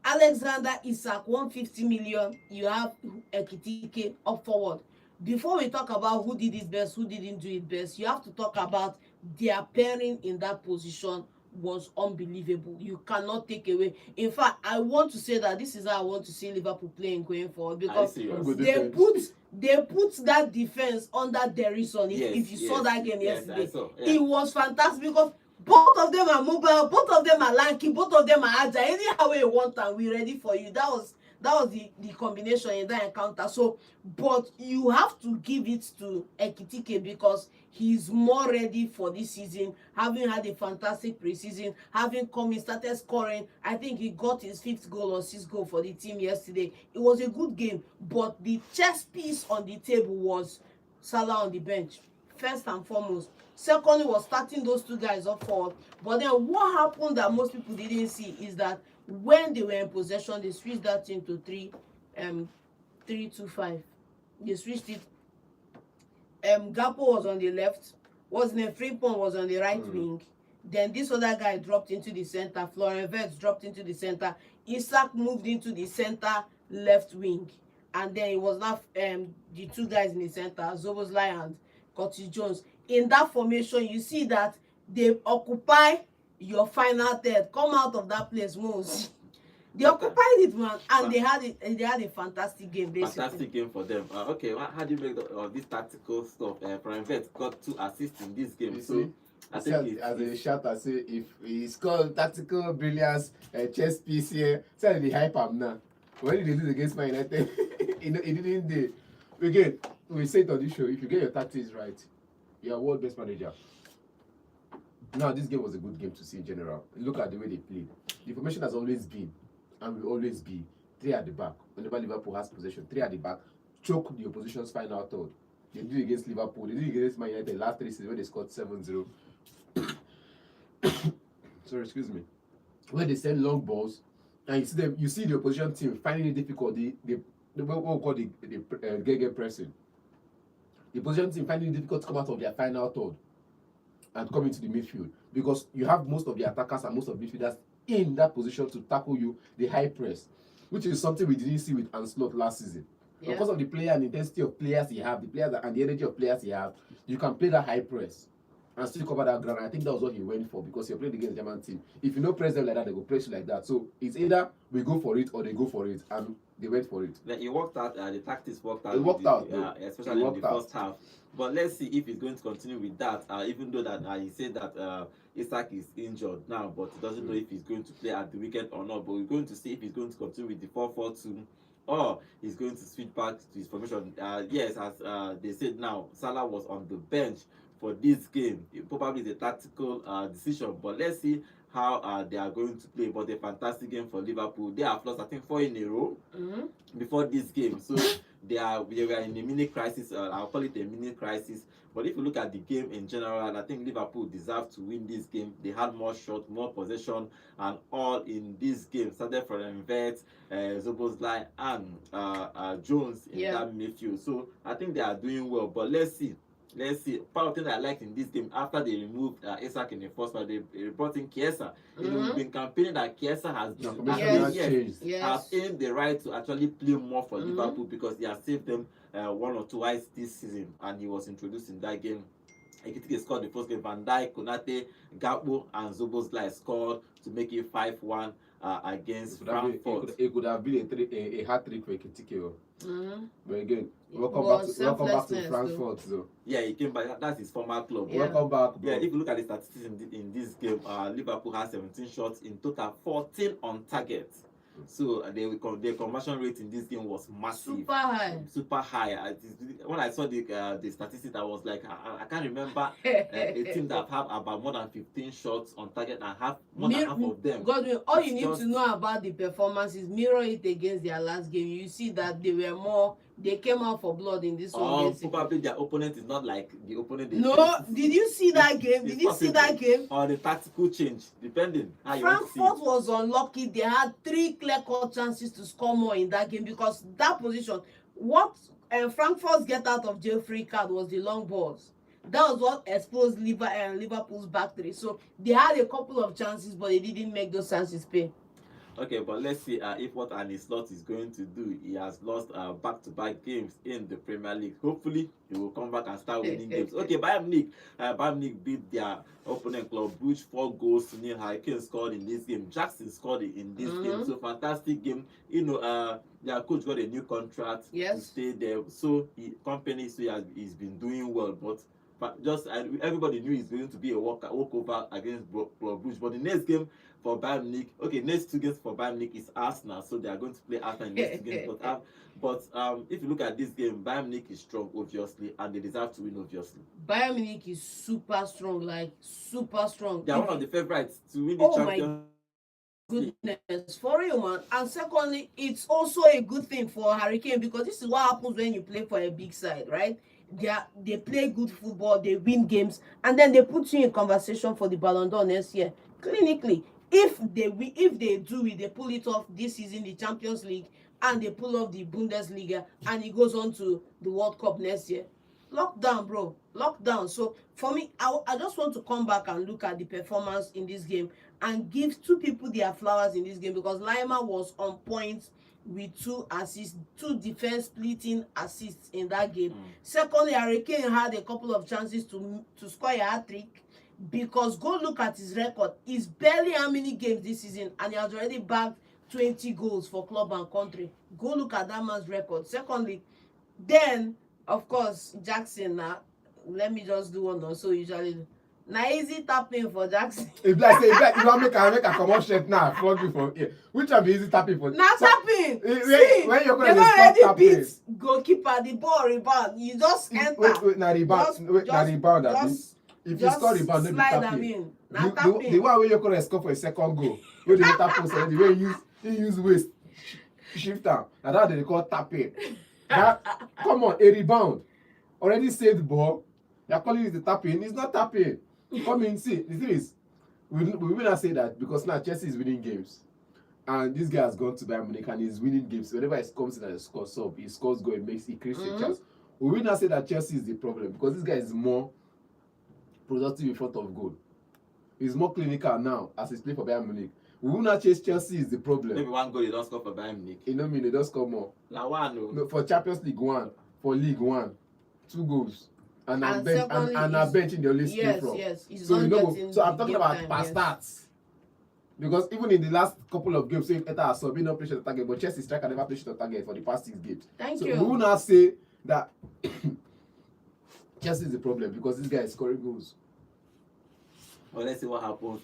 [SPEAKER 2] Alexander Isak, 150 million. You have Ekitike up forward. Before we talk about who did it best, who didn't do it best, you have to talk about their pairing in that position was unbelievable. You cannot take away. In fact, I want to say that this is how I want to see Liverpool playing going forward, because they put that defense under Derrison. If you saw that game yesterday, it was fantastic, because both of them are mobile, both of them are lanky, both of them are agile. Anyhow you want and we're ready for you. That was the combination in that encounter. So, but you have to give it to Ekitike, because he's more ready for this season, having had a fantastic preseason, having come in, started scoring. I think he got his 5th goal or 6th goal for the team yesterday. It was a good game, but the chess piece on the table was Salah on the bench, first and foremost. Secondly was starting those two guys up forward. But then what happened that most people didn't see is that when they were in possession, they switched that team to 3-2-5. They switched it. Gakpo was on the left. Frimpong was on the right wing. Then this other guy dropped into the center. Florian Wirtz dropped into the center. Isak moved into the center left wing. And then it was not the two guys in the center, Szoboszlai and Curtis Jones. In that formation, you see that they occupy your final third. Come out of that place, Mose. They occupied it, man, and they had a fantastic game, basically.
[SPEAKER 1] Fantastic game for them. Okay, how do you make of this tactical stuff? Florian Wirtz got 2 assists in this game. So I think
[SPEAKER 3] as a shout, I say if he scored tactical brilliance, chess piece here, say the hype am now. When they lose against Man United, he didn't do. Again, we say it on this show, if you get your tactics right, you're a world best manager. Now, this game was a good game to see in general. Look at the way they played. The formation has always been, and will always be, 3 at the back. Whenever Liverpool has possession, 3 at the back, choke the opposition's final third. They did it against Liverpool. They did it against Man United last 3 seasons when they scored 7-0. Sorry, excuse me. When they send long balls, and you see the opposition team finding it difficult. What we call the Gege pressing. The opposition team finding it difficult to come out of their final third and come into the midfield, because you have most of the attackers and most of the midfielders in that position to tackle you, the high press, which is something we didn't see with Anslot last season. Yeah. Because of the player and intensity of players he have, the players and the energy of players he have, you can play that high press and still cover that ground. I think that was what he went for, because you're playing against the German team. If you don't press them like that, they go press you like that. So it's either we go for it or they go for it, and they went for it.
[SPEAKER 1] Like it worked out. The tactics worked out.
[SPEAKER 3] It worked out,
[SPEAKER 1] especially in the first half. But let's see if he's going to continue with that. Even though that he said that Isak is injured now, but he doesn't know if he's going to play at the weekend or not. But we're going to see if he's going to continue with the 4-4-2, or he's going to switch back to his formation. Yes, as they said now, Salah was on the bench for this game. It probably is a tactical decision, but let's see how they are going to play. But a fantastic game for Liverpool. They have lost, I think, 4 in a row before this game. So they were in a mini crisis. I'll call it a mini crisis. But if you look at the game in general, I think Liverpool deserved to win this game. They had more shots, more possession, and all in this game. Started from Envet, Zoboslai, and Jones in that midfield. So I think they are doing well. But let's see. Part of the thing I liked in this game, after they removed Isak in the first part, they brought in Chiesa. You know, we've been campaigning that Chiesa has earned the right to actually play more for Liverpool, because he has saved them one or twice this season, and he was introduced in that game. Ekitike scored the first game. Van Dijk, Konate, Gakpo, and Zoboslai scored to make it 5-1 against Frankfurt.
[SPEAKER 3] It could have been a hat trick for Ekitike. But again, welcome back to Frankfurt though.
[SPEAKER 1] Yeah, he came back. That's his former club.
[SPEAKER 3] Yeah. Welcome back, bro.
[SPEAKER 1] Yeah, if you look at the statistics in this game, Liverpool has 17 shots in total, 14 on target. So their conversion rate in this game was massive, super high. When I saw the statistics, I was like, I can't remember a team that have about more than 15 shots on target and have more than half of them.
[SPEAKER 2] Godwin, all you need to know about the performance is mirror it against their last game. You see that they came out for blood in this one.
[SPEAKER 1] Probably their opponent is not like the opponent.
[SPEAKER 2] Did you see that game? Did you see that game?
[SPEAKER 1] Or the tactical change, depending how you
[SPEAKER 2] Frankfurt was unlucky. They had 3 clear-cut chances to score more in that game, because that position, what Frankfurt's get out of jail free card was the long balls. That was what exposed Liverpool's back three. So they had a couple of chances, but they didn't make those chances pay.
[SPEAKER 1] Okay, but let's see if what Arne Slot is going to do. He has lost back-to-back games in the Premier League. Hopefully, he will come back and start winning games. Okay, Bayern Munich beat their opponent club Brugge 4-0. Harry Kane scored in this game. Jackson scored in this game. So fantastic game. You know, their coach got a new contract to stay there. So he's been doing well, but just everybody knew he's going to be a walkover against Brugge. But the next game for Bayern Munich, next 2 games for Bayern Munich is Arsenal, so they are going to play Arsenal in the next 2 games. But if you look at this game, Bayern Munich is strong, obviously, and they deserve to win, obviously.
[SPEAKER 2] Bayern Munich is super strong, super strong.
[SPEAKER 1] They are one of the favorites to win the Champions League.
[SPEAKER 2] Goodness, for real, man. And secondly, it's also a good thing for Harry Kane, because this is what happens when you play for a big side, right? They play good football, they win games, and then they put you in conversation for the Ballon d'Or next year. Clinically, if they pull it off this season, the Champions League, and they pull off the Bundesliga, and it goes on to the World Cup next year. Lockdown, bro. Lockdown. So for me, I just want to come back and look at the performance in this game and give 2 people their flowers in this game, because Lima was on point with 2 assists, 2 defense splitting assists in that game. Secondly, Harry Kane had a couple of chances to score a hat-trick, because go look at his record. He's barely how many games this season, and he has already bagged 20 goals for club and country. Go look at that man's record. Secondly, then of course Jackson. Let me just do one also usually do. Now easy tapping for Jackson.
[SPEAKER 3] If like you want make a common shirt now, flog you for here. Which one be easy tapping for?
[SPEAKER 2] Now tapping.
[SPEAKER 3] When you're going to stop tapping,
[SPEAKER 2] beat goalkeeper, the ball rebound. You just enter.
[SPEAKER 3] Wait, now rebound. If you score rebound, then you tapping. The one where you're going to score for a second goal, where they tap post, the way you use waist shift down. Now that they call tapping. Come on, a rebound. Already saved the ball. You're calling it the tapping. It's not tapping. Come in, see. The thing is, we will not say that because now Chelsea is winning games. And this guy has gone to Bayern Munich and he's winning games. Whenever he comes in and scores up, he scores goal, he creates a chance. We will not say that Chelsea is the problem because this guy is more productive in front of goal. He's more clinical now as he's playing for Bayern Munich. We will not chase Chelsea is the problem.
[SPEAKER 1] Maybe 1 goal, he don't score for Bayern Munich.
[SPEAKER 3] You know me, they don't score more.
[SPEAKER 1] Now one,
[SPEAKER 3] no, for Champions League 1, for League 1, 2 goals. And a bench in the list from.
[SPEAKER 2] Yes.
[SPEAKER 3] So you know, so I'm talking about past stats. Because even in the last couple of games, so if Eta has been not played on target, but Chelsea striker never played on target for the past 6 games.
[SPEAKER 2] Thank
[SPEAKER 3] so
[SPEAKER 2] you.
[SPEAKER 3] We will not say that Chelsea is the problem because this guy is scoring goals.
[SPEAKER 1] Well, let's see what happens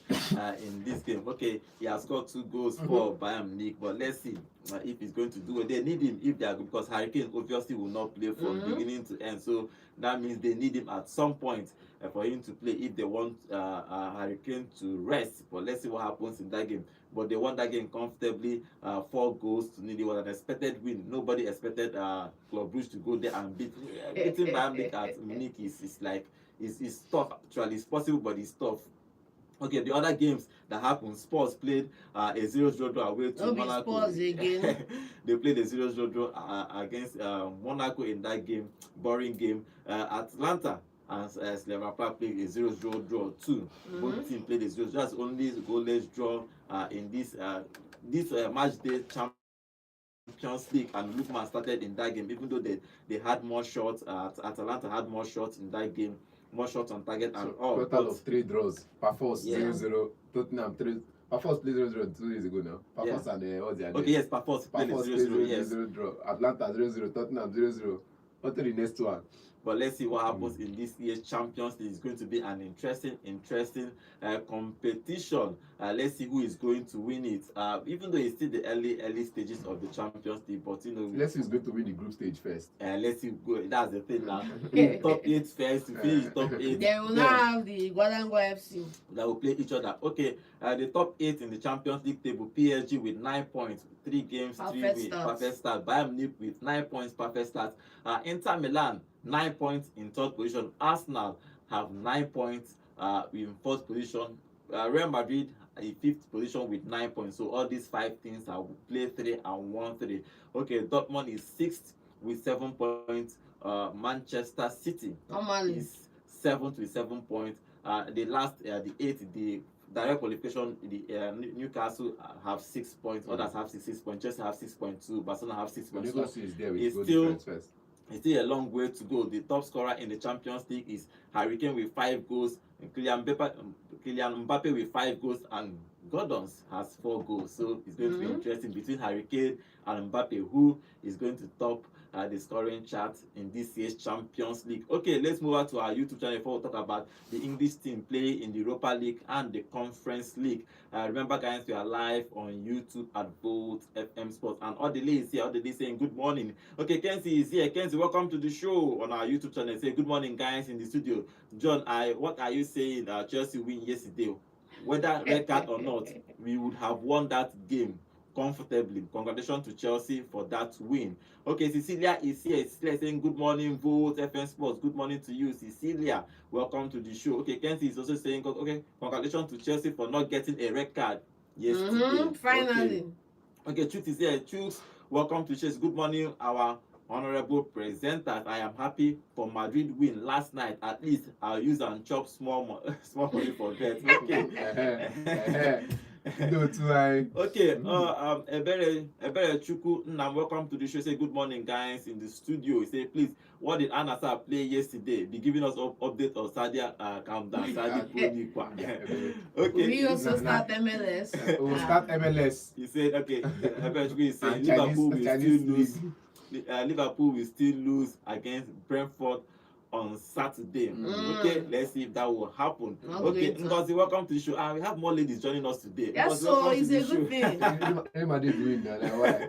[SPEAKER 1] in this game. Okay, he has scored 2 goals for Bayern Munich, but let's see if he's going to do it. They need him if they are good, because Hurricane obviously will not play from beginning to end. So that means they need him at some point for him to play if they want Hurricane to rest. But let's see what happens in that game. But they won that game comfortably, 4 goals to nil. It was an expected win. Nobody expected Club Brugge to go there and beating Bayern Munich at Munich is like it's tough. Actually, it's possible, but it's tough. Okay, the other games that happened, Spurs played a 0-0 draw away to Monaco.
[SPEAKER 2] Spurs again.
[SPEAKER 1] They played a 0-0 draw against Monaco in that game, boring game. Atalanta and SLAVIA played a 0-0 draw too. Both teams played a 0-0. That's only goalless draw in this match day Champions League, and Lukman started in that game, even though they had more shots. Atalanta had more shots in that game. More shots on target and all.
[SPEAKER 3] Total of 3 draws. Pafos 0-0. Tottenham 3. Pafos played 0-0 2 days ago now. Pafos and what's the other?
[SPEAKER 1] Okay, yes, Pafos played 0-0. Yes.
[SPEAKER 3] 0-0 draw. Atlanta 0-0. Tottenham 0-0. What the next one?
[SPEAKER 1] But let's see what happens in this year's Champions League. It's going to be an interesting competition. Let's see who is going to win it. Even though it's still the early stages of the Champions League, but you know,
[SPEAKER 3] let's see who's going to win the group stage first.
[SPEAKER 1] Let's see. That's the thing now. Top 8 first. Finish top 8.
[SPEAKER 2] They will now have the Guadango FC
[SPEAKER 1] that will play each other. Okay, the top 8 in the Champions League table: PSG with 9 points, 3 games, 3 wins, perfect start. Bayern Munich with 9 points, perfect start. Inter Milan 9 points in 3rd position. Arsenal have 9 points in 4th position. Real Madrid in 5th position with 9 points. So all these 5 teams have played 3 and won 3. Okay, Dortmund is 6th with 7 points. Manchester City is 7th with 7 points. The 8th, the direct qualification, the Newcastle have 6 points. Others have 6 points. Chelsea have 6.2. Barcelona have 6.2.
[SPEAKER 3] Newcastle is there with
[SPEAKER 1] it's still a long way to go. The top scorer in the Champions League is Hurricane with 5 goals, and Kylian Mbappe with 5 goals, and Gordons has 4 goals. So it's going to be interesting between Hurricane and Mbappe, who is going to top the scoring chart in this year's Champions League. Okay, let's move on to our YouTube channel before we talk about the English team playing in the Europa League and the Conference League. Remember, guys, we are live on YouTube at Bolt FM Sports, and all the ladies here, all the ladies saying good morning. Okay, Kenzie is here. Kenzie, welcome to the show on our YouTube channel. Say good morning, guys, in the studio. John, what are you saying? Chelsea win yesterday. Whether red card or not, we would have won that game comfortably. Congratulations to Chelsea for that win. Okay, Cecilia is here. Cecilia saying good morning, Vote FM Sports. Good morning to you, Cecilia. Welcome to the show. Okay, Kenzie is also saying okay, congratulations to Chelsea for not getting a red card yesterday.
[SPEAKER 2] Finally.
[SPEAKER 1] Okay, Truth is here. Truth, welcome to Chelsea. Good morning, our honorable presenters. I am happy for Madrid win last night. At least I'll use and chop small money for that. Okay.
[SPEAKER 3] No, too high.
[SPEAKER 1] Okay, Ebere Chuku Nnam, welcome to the show. Say good morning, guys, in the studio. Say, please, what did Anasa play yesterday? Be giving us update of Sadia countdown. Sadia Okay.
[SPEAKER 2] We also start MLS.
[SPEAKER 3] We'll start MLS.
[SPEAKER 1] He said, okay, Ebere Chuku is saying Liverpool will still lose against Brentford on Saturday. Okay, let's see if that will happen. Okay, Ngozi, welcome to the show. We have more ladies joining us today.
[SPEAKER 2] Yes, so it's a good thing.
[SPEAKER 3] Everybody doing that. Why?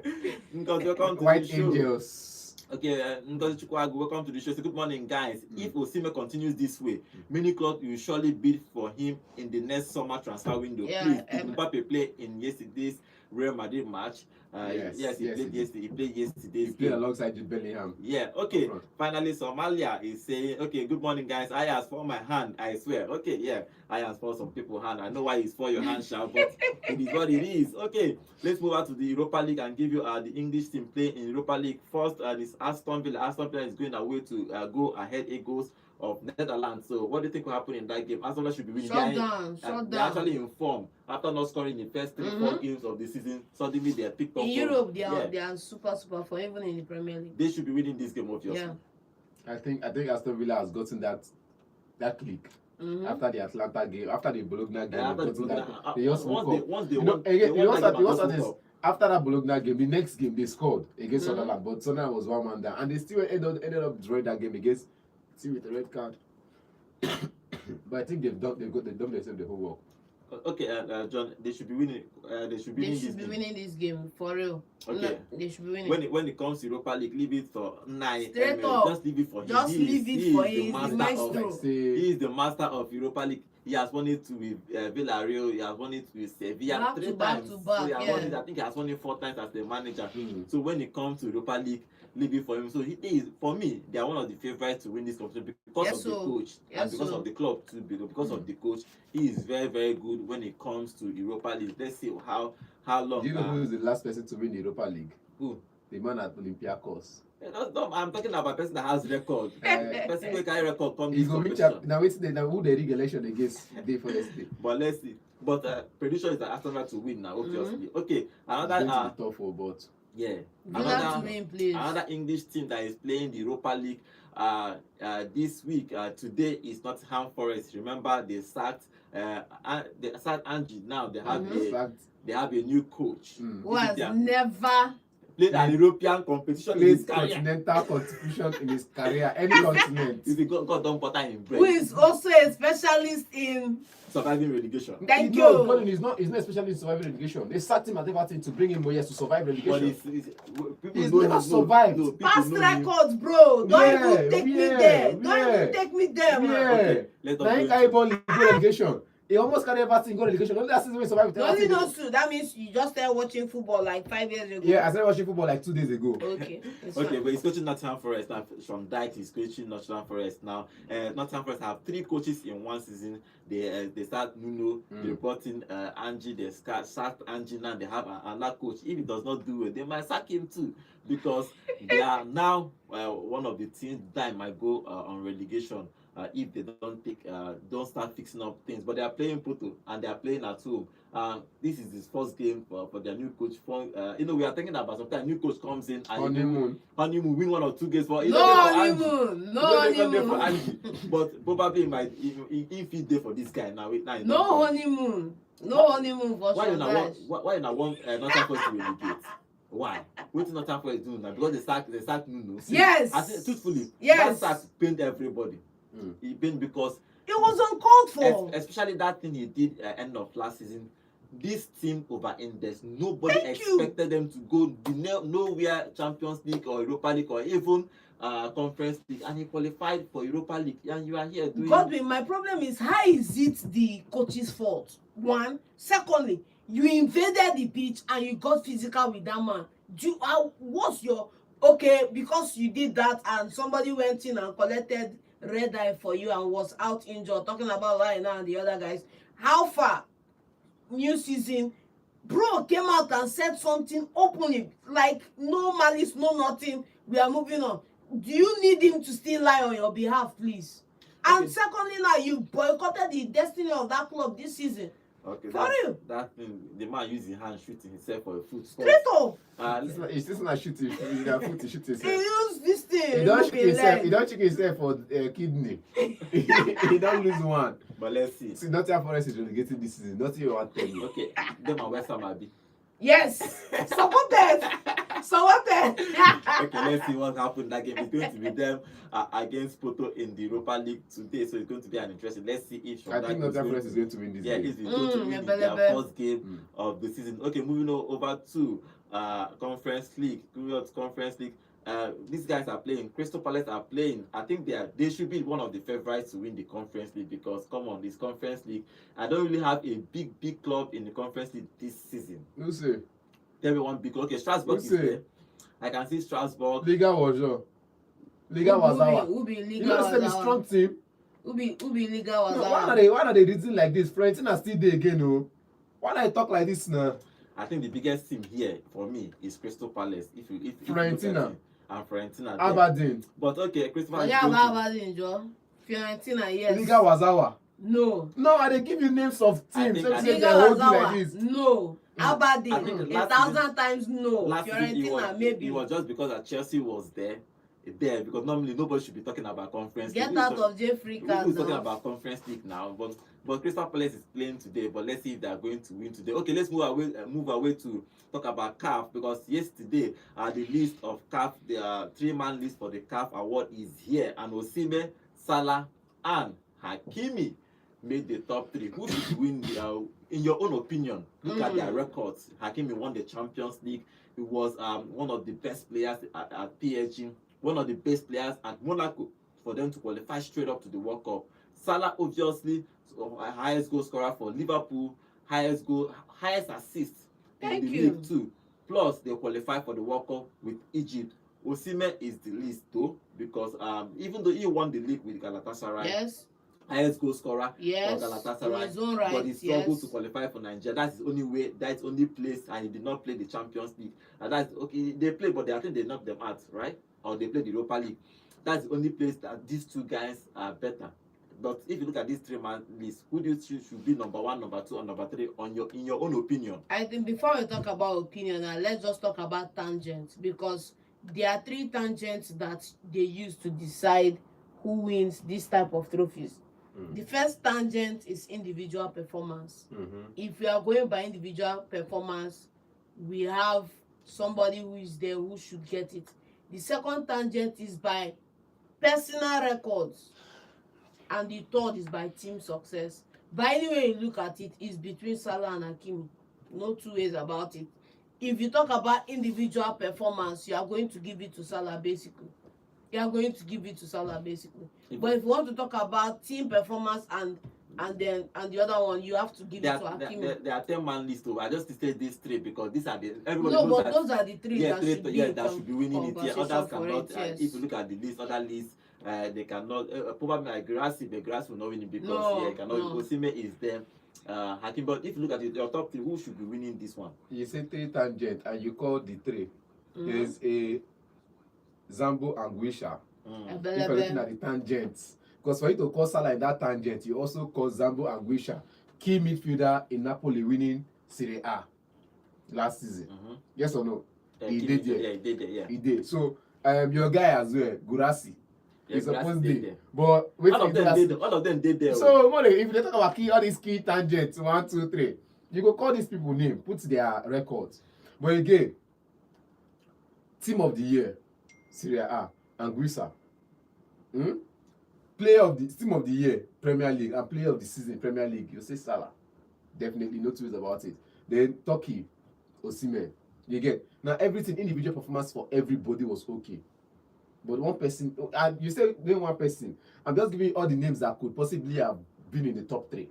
[SPEAKER 1] Ngozi, welcome to
[SPEAKER 3] White
[SPEAKER 1] the show.
[SPEAKER 3] Angels.
[SPEAKER 1] Okay, Ngozi Chukwagu, welcome to the show. So good morning, guys. If Osimhen continues this way, many clubs will surely bid for him in the next summer transfer window. Please, did Mbappe play in yesterday's Real Madrid match? Yes, he played yesterday. He played yesterday.
[SPEAKER 3] He played alongside Jude Bellingham.
[SPEAKER 1] Yeah, okay. Finally, Somalia is saying, okay, good morning, guys. I asked for my hand, I swear. Okay, yeah, I asked for some people's hand. I know why it's for your hand, Sha, but it is what it is. Okay, let's move on to the Europa League and give you the English team playing in Europa League. First, this Aston Villa. Aston Villa is going away to go ahead 8 goals of Netherlands. So what do you think will happen in that game? Aston Villa should be winning.
[SPEAKER 2] Shut down.
[SPEAKER 1] They're actually in form after not scoring the first 3-4 games of the season. Suddenly they are picked up.
[SPEAKER 2] In Europe, they are super form, even in the Premier League.
[SPEAKER 1] They should be winning this game, obviously.
[SPEAKER 2] Yeah.
[SPEAKER 3] I think Aston Villa has gotten that click. After the Atalanta game, after the Bologna game, they just once they won. After that Bologna game, the next game they scored against Sunderland, but Sunderland was 1-man down, and they still ended up drawing that game against. See with the red card. But I think they've done themselves the whole work.
[SPEAKER 1] Okay, John, they should be winning. They should be
[SPEAKER 2] They
[SPEAKER 1] winning
[SPEAKER 2] should
[SPEAKER 1] this
[SPEAKER 2] be
[SPEAKER 1] game.
[SPEAKER 2] winning this game for real.
[SPEAKER 1] Okay.
[SPEAKER 2] No, they should be winning.
[SPEAKER 1] When it comes to Europa League, leave it for 9
[SPEAKER 2] Straight
[SPEAKER 1] ML.
[SPEAKER 2] up.
[SPEAKER 1] Just leave it for him.
[SPEAKER 2] Just leave it for him.
[SPEAKER 1] The
[SPEAKER 2] He's the
[SPEAKER 1] master
[SPEAKER 2] maestro.
[SPEAKER 1] of. He is the master of Europa League. He has won it with Villarreal. He has won it with Sevilla
[SPEAKER 2] Back
[SPEAKER 1] 3
[SPEAKER 2] to back
[SPEAKER 1] times.
[SPEAKER 2] to back,
[SPEAKER 1] So he has
[SPEAKER 2] yeah.
[SPEAKER 1] won it. I think he has won it 4 times as the manager.
[SPEAKER 3] Mm.
[SPEAKER 1] So when it comes to Europa League, leave it for him. So he is, for me, they are one of the favorites to win this competition because
[SPEAKER 2] Yes,
[SPEAKER 1] of the
[SPEAKER 2] so.
[SPEAKER 1] coach
[SPEAKER 2] Yes,
[SPEAKER 1] and because
[SPEAKER 2] so.
[SPEAKER 1] of the club too. Because of the coach, he is very, very good when it comes to Europa League. Let's see how long.
[SPEAKER 3] Do you know who is the last person to win the Europa League?
[SPEAKER 1] Who?
[SPEAKER 3] The man at Olympiacos.
[SPEAKER 1] No, I'm talking about a person that has record. Person wey carry record come
[SPEAKER 3] He's
[SPEAKER 1] this
[SPEAKER 3] going to meet
[SPEAKER 1] competition.
[SPEAKER 3] now. Wait, now who the rig election against day for yesterday?
[SPEAKER 1] But let's see. But prediction is that Arsenal to win now, obviously. Okay,
[SPEAKER 3] It's
[SPEAKER 1] another
[SPEAKER 3] going to be tough for, but
[SPEAKER 1] yeah,
[SPEAKER 2] Villa to win, please.
[SPEAKER 1] another English team that is playing the Europa League this week. Today is Nottingham Forest. Remember they sacked Angie. Now they have
[SPEAKER 2] Mhm.
[SPEAKER 3] fact,
[SPEAKER 1] they have a new coach.
[SPEAKER 3] Mm.
[SPEAKER 2] Who has
[SPEAKER 1] Yeah.
[SPEAKER 2] never
[SPEAKER 1] Played an European competition in
[SPEAKER 3] played
[SPEAKER 1] his career.
[SPEAKER 3] continental competition in his career, any continent.
[SPEAKER 1] He's the God done butter in bread.
[SPEAKER 2] who is also a specialist in
[SPEAKER 1] Surviving relegation.
[SPEAKER 2] thank
[SPEAKER 3] No,
[SPEAKER 2] you.
[SPEAKER 3] Colin is not especially in surviving relegation. They sacked him at Everton to bring him Moyes to survive
[SPEAKER 1] But
[SPEAKER 3] relegation.
[SPEAKER 1] people
[SPEAKER 3] He's
[SPEAKER 1] know
[SPEAKER 3] never
[SPEAKER 1] him,
[SPEAKER 3] survived.
[SPEAKER 1] no, people
[SPEAKER 2] Past
[SPEAKER 1] know him.
[SPEAKER 2] records, bro. Don't
[SPEAKER 3] Yeah,
[SPEAKER 2] even take me
[SPEAKER 3] yeah,
[SPEAKER 2] there. Don't
[SPEAKER 3] yeah.
[SPEAKER 2] even take me there, man.
[SPEAKER 3] Yeah.
[SPEAKER 1] Okay, let's not
[SPEAKER 3] Now
[SPEAKER 1] go
[SPEAKER 3] he
[SPEAKER 1] into-
[SPEAKER 3] carry ball in go relegation. He almost carry Everton go relegation. Only that season we survived with
[SPEAKER 2] The only
[SPEAKER 3] Everton.
[SPEAKER 2] those two, that means you just started watching football like 5 years ago.
[SPEAKER 3] Yeah, I started watching football like 2 days ago.
[SPEAKER 2] Okay. It's
[SPEAKER 1] Okay,
[SPEAKER 2] fine.
[SPEAKER 1] but he's coaching Nottingham Forest now. Sean Dyche is coaching Nottingham Forest now. Nottingham Forest have 3 coaches in one season. They start Nuno, they brought in Angie, they sacked Angie now. They have another coach. If he does not do it, they might sack him too because they are now one of the teams that might go on relegation. If they don't start fixing up things, but they are playing Porto and they are playing at home. This is his first game for their new coach. We are thinking about sometimes new coach comes in and honeymoon win 1 or 2 games for
[SPEAKER 2] No honeymoon. No
[SPEAKER 1] for
[SPEAKER 2] honeymoon.
[SPEAKER 1] Angie. But probably he might if he there for this guy now. Now
[SPEAKER 2] No honeymoon. No honeymoon for
[SPEAKER 1] why
[SPEAKER 2] sure.
[SPEAKER 1] you not want Nottingham Forest to relegate? Why? What Nottingham Forest doing now? Because they sack Nuno. See,
[SPEAKER 2] Yes.
[SPEAKER 1] I think truthfully,
[SPEAKER 2] Yes.
[SPEAKER 1] that sack pained everybody. He pained because
[SPEAKER 2] It was uncalled for.
[SPEAKER 1] especially that thing he did end of last season. This team over-indexed. Nobody
[SPEAKER 2] Thank you.
[SPEAKER 1] expected them to go nowhere Champions League or Europa League or even Conference League, and he qualified for Europa League. And you are here doing.
[SPEAKER 2] Godwin, my problem is how is it the coach's fault? One. Secondly, you invaded the pitch and you got physical with that man. What's your because you did that and somebody went in and collected red eye for you and was out injured, talking about right now and the other guys. How far? New season, bro came out and said something openly, like no malice, no nothing. We are moving on. Do you need him to still lie on your behalf, please? And
[SPEAKER 1] Okay.
[SPEAKER 2] secondly, now you boycotted the destiny of that club this season.
[SPEAKER 1] Okay,
[SPEAKER 2] For real?
[SPEAKER 1] that thing, the man used his hand shooting himself for a foot.
[SPEAKER 2] Straight up,
[SPEAKER 3] It's just not shooting. He got foot to shoot
[SPEAKER 2] he
[SPEAKER 3] himself.
[SPEAKER 2] used this thing.
[SPEAKER 3] He don't
[SPEAKER 2] look
[SPEAKER 3] shoot
[SPEAKER 2] in
[SPEAKER 3] himself.
[SPEAKER 2] leg.
[SPEAKER 3] He don't check himself for kidney. He don't lose one.
[SPEAKER 1] But let's see.
[SPEAKER 3] See, Nottingham Forest is relegating this season. Nothing you want to tell me.
[SPEAKER 1] Okay, them and West Ham Abi.
[SPEAKER 2] Yes, supported.
[SPEAKER 1] Okay, let's see what happened that game. It's going to be them against Porto in the Europa League today, so it's going to be an interesting. Let's see if
[SPEAKER 3] I think Nottingham Forest is going to win this
[SPEAKER 1] yeah,
[SPEAKER 3] game.
[SPEAKER 1] if it's going to win their first game of the season. Okay, moving over to Conference League. Conference League. These guys are playing. Crystal Palace are playing. I think they should be one of the favorites to win the Conference League because come on, this Conference League. I don't really have a big club in the Conference League this season.
[SPEAKER 3] Who say?
[SPEAKER 1] Tell me one big club. Okay, Strasbourg is there. I can see Strasbourg.
[SPEAKER 3] Liga Wajo. Liga Wazawa.
[SPEAKER 2] Who be Liga
[SPEAKER 3] You know this is a strong
[SPEAKER 2] Wazawa?
[SPEAKER 3] team.
[SPEAKER 2] Who be Liga
[SPEAKER 3] No,
[SPEAKER 2] Wazawa?
[SPEAKER 3] why are they reasoning like this? Fiorentina still there again, no? Why not talk like this now?
[SPEAKER 1] I think the biggest team here for me is Crystal Palace. If you look at
[SPEAKER 3] Fiorentina.
[SPEAKER 1] it, and Fiorentina. there.
[SPEAKER 3] Aberdeen.
[SPEAKER 1] But okay, Crystal Palace.
[SPEAKER 2] Forget
[SPEAKER 1] is going
[SPEAKER 2] about
[SPEAKER 1] to-
[SPEAKER 2] Aberdeen, Joe. Fiorentina, yes.
[SPEAKER 3] Liga Wazawa.
[SPEAKER 2] No.
[SPEAKER 3] No, I they give you names of
[SPEAKER 1] I
[SPEAKER 3] teams.
[SPEAKER 1] think-
[SPEAKER 3] So
[SPEAKER 1] I
[SPEAKER 3] say
[SPEAKER 1] think
[SPEAKER 3] they
[SPEAKER 2] Liga
[SPEAKER 3] hold you like
[SPEAKER 2] Wazawa,
[SPEAKER 3] this.
[SPEAKER 2] no. Aberdeen,
[SPEAKER 1] I think
[SPEAKER 2] a
[SPEAKER 1] last
[SPEAKER 2] thousand times no.
[SPEAKER 1] Last season,
[SPEAKER 2] Fiorentina, maybe.
[SPEAKER 1] it was just because that Chelsea was there because normally nobody should be talking about Conference
[SPEAKER 2] Get
[SPEAKER 1] League.
[SPEAKER 2] out of Jeffrey
[SPEAKER 1] Who's
[SPEAKER 2] card
[SPEAKER 1] talking
[SPEAKER 2] now.
[SPEAKER 1] about Conference League now? But Crystal Palace is playing today. But let's see if they are going to win today. Okay, let's move away to talk about CAF because yesterday the list of CAF, the 3-man list for the CAF award is here, and Osimhen, Salah, and Hakimi made the top 3. Who should win in your own opinion? Look at their records. Hakimi won the Champions League. He was one of the best players at PSG, one of the best players at Monaco for them to qualify straight up to the World Cup. Salah obviously highest goal scorer for Liverpool, highest assist in the league too. Plus they qualify for the World Cup with Egypt. Osimhen is the least though, because even though he won the league with Galatasaray, highest goal scorer for Galatasaray,
[SPEAKER 2] right,
[SPEAKER 1] but he struggled to qualify for Nigeria. That's his only way. That's his only place, and he did not play the Champions League. And that's okay. They play, but I think they knocked them out, right? Or they played the Europa League. That's the only place that these two guys are better. But if you look at this 3-man list, who do you choose should be number 1, number 2, and number 3 in your own opinion?
[SPEAKER 2] I think before we talk about opinion, let's just talk about tangents, because there are 3 tangents that they use to decide who wins this type of trophies. The first tangent is individual performance. If we are going by individual performance, we have somebody who is there who should get it. The second tangent is by personal records, and the third is by team success. By any way you look at it, it's between Salah and Hakimi. No 2 ways about it. If you talk about individual performance, you are going to give it to Salah basically. But if you want to talk about team performance and the other one, you have to give it to Hakimi.
[SPEAKER 1] There are 10-man list though. I just listed these 3 because these are everybody
[SPEAKER 2] knows
[SPEAKER 1] but
[SPEAKER 2] that those are the 3 that should be
[SPEAKER 1] winning it. Yeah, others cannot.
[SPEAKER 2] Yes.
[SPEAKER 1] If you look at the list, other lists, they cannot. Probably like Grassy, but Grass will not win it because he cannot. Osimhen is there. Hakim, but if you look at your top 3, who should be winning this one?
[SPEAKER 3] You say 3 tangent and you call the 3. There's a Zambo Anguisha. If you're looking at the tangents, because for you to call Salah in that tangent, you also call Zambo Anguisha, key midfielder in Napoli winning Serie A last season. Yes or no? He did there.
[SPEAKER 1] Yeah, he did there. Yeah,
[SPEAKER 3] he did. So your guy as well, Gurasi.
[SPEAKER 1] Yeah,
[SPEAKER 3] he's supposed
[SPEAKER 1] to
[SPEAKER 3] be. But
[SPEAKER 1] all of them did there.
[SPEAKER 3] So if they talk about all these key tangents, 1, 2, 3, you go call these people name, put their records. But again, team of the year, Serie A, Anguissa. Player of the team of the year, Premier League, and player of the season, Premier League, you say Salah. Definitely, no 2 ways about it. Then Turkey, Osimhen. You get now everything, individual performance for everybody was okay. But one person, and you say name one person. I'm just giving you all the names that could possibly have been in the top 3.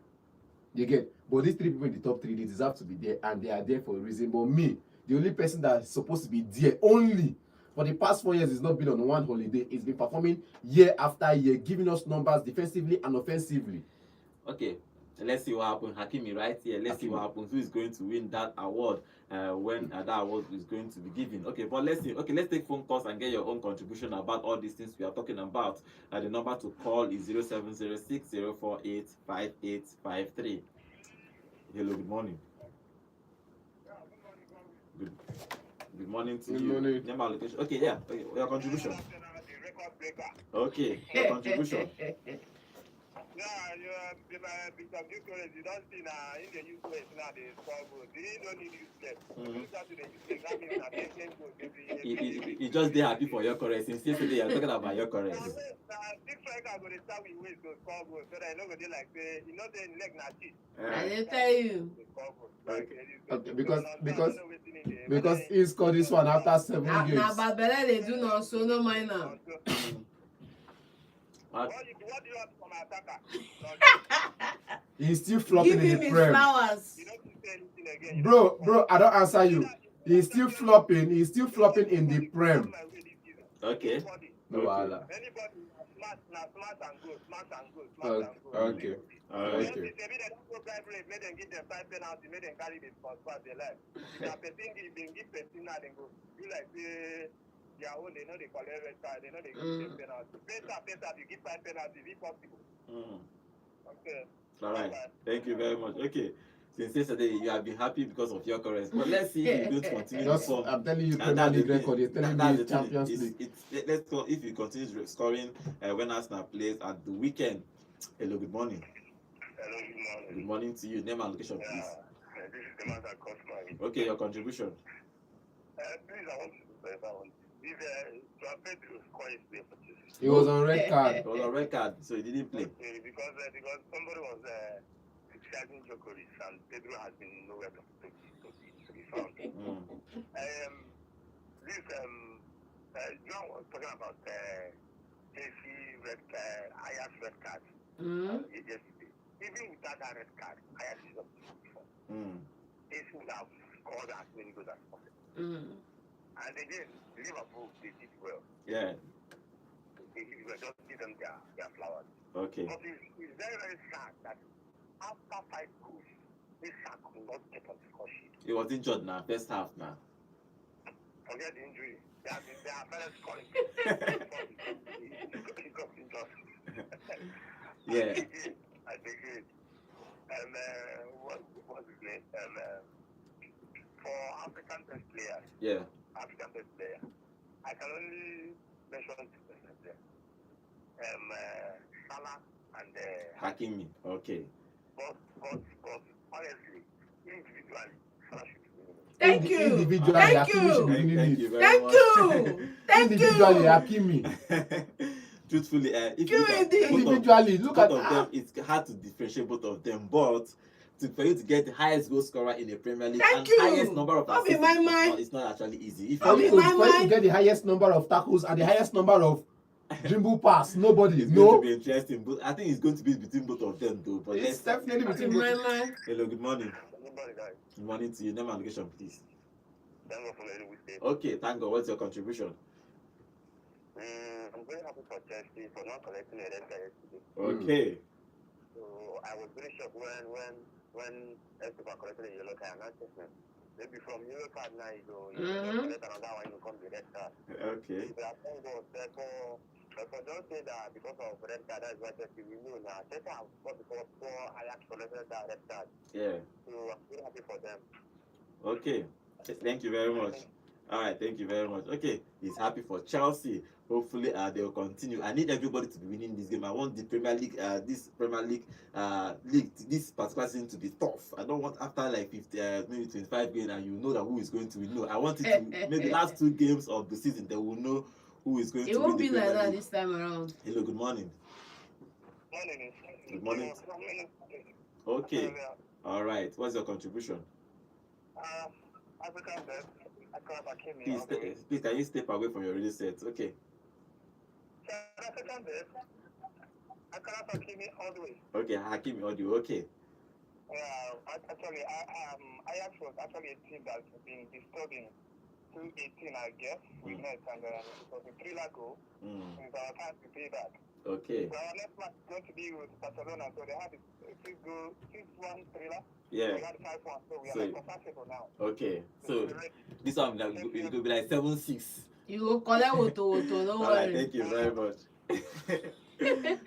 [SPEAKER 3] You get, but these 3 people in the top 3, they deserve to be there, and they are there for a reason. But me, the only person that's supposed to be there only for the past 4 years, has not been on one holiday. It's been performing year after year, giving us numbers defensively and offensively.
[SPEAKER 1] Okay, let's see what happens. Hakimi right here. Let's see what happens. Who is going to win that award when that award is going to be given? Okay, but let's see. Okay, let's take phone calls and get your own contribution about all these things we are talking about. The number to call is 0706 048 5853. Hello, good morning. Good morning to you. Name allocation. Okay, yeah. Okay, your contribution. Okay, your contribution.
[SPEAKER 4] You don't see now in the US now they score goals. They don't need useless.
[SPEAKER 1] He just happy for your correct. Since yesterday you're talking about your correct.
[SPEAKER 4] This striker go to start with ways to score goals, so that I know they like say you know they leg na cheat.
[SPEAKER 2] I didn't tell you.
[SPEAKER 3] Okay, because he scored this one after 7 games.
[SPEAKER 2] Now Babele they do not, so no mind now.
[SPEAKER 4] What do you want from my attacker?
[SPEAKER 3] He's still flopping in the Prem.
[SPEAKER 2] Flowers.
[SPEAKER 4] You don't say anything again.
[SPEAKER 3] Bro, I don't answer you. He's still flopping in the Prem.
[SPEAKER 1] Okay.
[SPEAKER 3] No wahala.
[SPEAKER 4] Anybody smart and good.
[SPEAKER 3] Okay.
[SPEAKER 4] Maybe they don't go bribery, make them give them 5 penalty, make them carry the first pass they like. If they give person now, they go. You like say their own, they know they collect red card, they know they give them penalty. Better, you give 5 penalty, if possible. Okay.
[SPEAKER 1] All right. Thank you very much. Okay. Since yesterday, you have been happy because of your correct. But let's see if you don't continue to score.
[SPEAKER 3] I'm telling you, Premier League record. You're telling me Champions League.
[SPEAKER 1] Let's go. If you continue scoring when Arsenal plays at the weekend. Hello, good morning.
[SPEAKER 4] Hello, good morning.
[SPEAKER 1] Good morning to you. Name and location, please.
[SPEAKER 4] This is the man that cost my.
[SPEAKER 1] Okay, your contribution.
[SPEAKER 4] Please, I want to say that one. This Joao Pedro scored his play for Chelsea.
[SPEAKER 3] He was on red card.
[SPEAKER 1] It was on record, so he didn't play.
[SPEAKER 4] Because somebody was criticizing Jokovic and Pedro has been nowhere to be found. This John was talking about Chelsea red card, Ajax red card yesterday. Even without that red card, Ajax is up to 44. Chelsea would have scored as many goals as possible. And again, Liverpool, they did well.
[SPEAKER 1] Yeah.
[SPEAKER 4] They did well, just give them their flowers.
[SPEAKER 1] Okay.
[SPEAKER 4] But it's very, very sad that after 5 goals, this Saka could not get on the score sheet.
[SPEAKER 1] He was injured now, first half now.
[SPEAKER 4] Forget the injury. They are first scoring. He got injured.
[SPEAKER 1] Yeah.
[SPEAKER 4] I think it. What's his name? For African best players.
[SPEAKER 1] Yeah.
[SPEAKER 4] African best player. I can only mention 2 persons there. Salah and
[SPEAKER 1] Hakimi. Okay.
[SPEAKER 4] but honestly, individually, Salah should be winning.
[SPEAKER 2] Thank you.
[SPEAKER 3] Individually,
[SPEAKER 2] Thank
[SPEAKER 3] Hakimi should be
[SPEAKER 2] you.
[SPEAKER 3] winning
[SPEAKER 1] Thank
[SPEAKER 3] it.
[SPEAKER 1] you very
[SPEAKER 2] Thank
[SPEAKER 1] much.
[SPEAKER 2] you. Thank
[SPEAKER 3] Individually,
[SPEAKER 2] you.
[SPEAKER 3] Hakimi.
[SPEAKER 1] Truthfully, if you look at
[SPEAKER 2] Indeed.
[SPEAKER 1] both
[SPEAKER 3] Individually, look
[SPEAKER 1] of
[SPEAKER 3] at
[SPEAKER 1] them, it's hard to differentiate both of them, but for you to get the highest goal scorer in the Premier League
[SPEAKER 2] Thank
[SPEAKER 1] and
[SPEAKER 2] you.
[SPEAKER 1] highest number of
[SPEAKER 2] Don't be
[SPEAKER 1] assists,
[SPEAKER 2] my mind.
[SPEAKER 1] it's not actually easy. If
[SPEAKER 3] for
[SPEAKER 1] you
[SPEAKER 3] you
[SPEAKER 2] Don't be
[SPEAKER 3] to
[SPEAKER 2] my mind.
[SPEAKER 3] get the highest number of tackles and the highest number of dribble pass, nobody.
[SPEAKER 1] it's going
[SPEAKER 3] No,
[SPEAKER 1] to be interesting, but I think it's going to be between both of them, though. But
[SPEAKER 3] it's
[SPEAKER 1] let's
[SPEAKER 3] definitely
[SPEAKER 2] Don't be
[SPEAKER 3] between
[SPEAKER 2] my
[SPEAKER 3] both.
[SPEAKER 2] man.
[SPEAKER 1] hello, good morning.
[SPEAKER 4] Nobody guys.
[SPEAKER 1] Good morning to you. Name and location, please.
[SPEAKER 4] Thank God for letting we stay.
[SPEAKER 1] Okay, thank God. What's your contribution?
[SPEAKER 4] I'm very happy for Chelsea for not collecting a red card yesterday.
[SPEAKER 1] Okay.
[SPEAKER 4] So I was very shocked when Escobar collected a yellow card. And that's maybe from yellow card now you go, you collect another one, you come to red card.
[SPEAKER 1] Okay.
[SPEAKER 4] But I thank God. Therefore, don't say that because of red card, that's why Chelsea we know now. Chelsea have got because Ajax collected that red card.
[SPEAKER 1] Yeah.
[SPEAKER 4] So I'm very happy for them.
[SPEAKER 1] Okay. Thank you very much. All right. Thank you very much. Okay. He's happy for Chelsea. Hopefully, they'll continue. I need everybody to be winning this game. I want the Premier League, this particular season to be tough. I don't want after like 50, maybe 25 games, and you know that who is going to win. No, I want it to maybe last 2 games of the season. They will know who is going
[SPEAKER 2] It
[SPEAKER 1] to win
[SPEAKER 2] won't
[SPEAKER 1] the
[SPEAKER 2] be like
[SPEAKER 1] Premier
[SPEAKER 2] that
[SPEAKER 1] League.
[SPEAKER 2] this time around.
[SPEAKER 1] Hello. Good morning.
[SPEAKER 4] Morning.
[SPEAKER 1] Good morning. Okay. All right. What's your contribution?
[SPEAKER 4] African best.
[SPEAKER 1] Please, can you step away from your radio set? Okay.
[SPEAKER 4] African best. Hakimi all the way.
[SPEAKER 1] Okay, Hakimi audio. Okay.
[SPEAKER 4] Actually, Ajax was actually a team that's been disturbing 2018, I guess. We met and it was a thriller goal. It's our time to pay back.
[SPEAKER 1] Okay.
[SPEAKER 4] So our next match is going to be with Barcelona. So they had a 6-1 thriller.
[SPEAKER 1] Yeah.
[SPEAKER 4] We had 5-1, so we are
[SPEAKER 1] So-
[SPEAKER 4] like comfortable now.
[SPEAKER 1] Okay. So this one like, it will be like 7-6.
[SPEAKER 2] You go collect woto, don't
[SPEAKER 1] All right.
[SPEAKER 2] worry.
[SPEAKER 1] Thank you very much.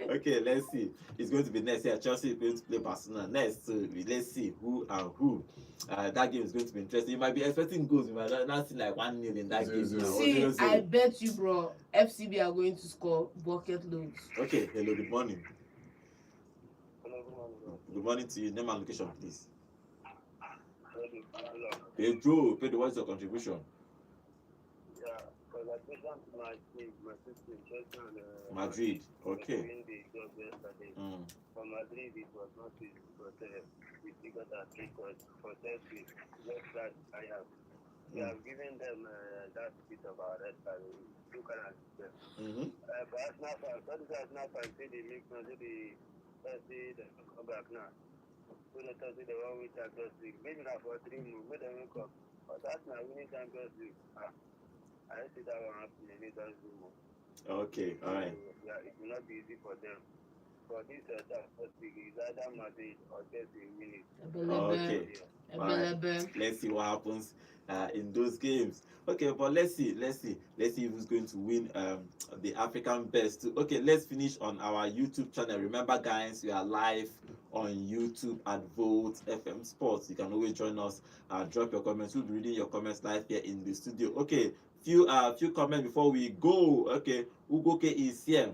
[SPEAKER 1] Okay, let's see. It's going to be next year. Chelsea is going to play Barcelona next. So let's see who and who. That game is going to be interesting. You might be expecting goals. You might not see like 1-0 in that game.
[SPEAKER 3] 0-0.
[SPEAKER 1] now, or
[SPEAKER 2] See,
[SPEAKER 1] 0-0.
[SPEAKER 2] I bet you, bro, FCB are going to score bucket loads.
[SPEAKER 1] Okay. Hello. Good morning.
[SPEAKER 4] Hello.
[SPEAKER 1] Good morning to you. Name and location, please.
[SPEAKER 4] Hello.
[SPEAKER 1] Pedro, what's your contribution?
[SPEAKER 4] Yeah, congratulations to my team, my sister, Chelsea and
[SPEAKER 1] Madrid. Okay.
[SPEAKER 4] win the job yesterday. For Madrid, it was not easy, but we still got our 3 points. For Chelsea, next that I have. We have given them that bit of our red card. You can understand. For Arsenal fans, what is Arsenal fans? Say they make no, say they come back now. So they tell you the one with Champions League. Maybe not for 3 moves, make them wake up. But Arsenal winning Champions League. I don't see that one happening anytime soon.
[SPEAKER 1] Okay. All right.
[SPEAKER 4] So, yeah, it will not be easy for them. For this Champions League, it's either Madrid or Chelsea win it.
[SPEAKER 1] Okay. Let's see what happens in those games. Okay, but let's see who's going to win the African best too. Okay, let's finish on our YouTube channel. Remember, guys, we are live on YouTube at Vote FM Sports. You can always join us. Drop your comments. We'll be reading your comments live here in the studio. Okay, few comments before we go. Okay, Ugoke is here.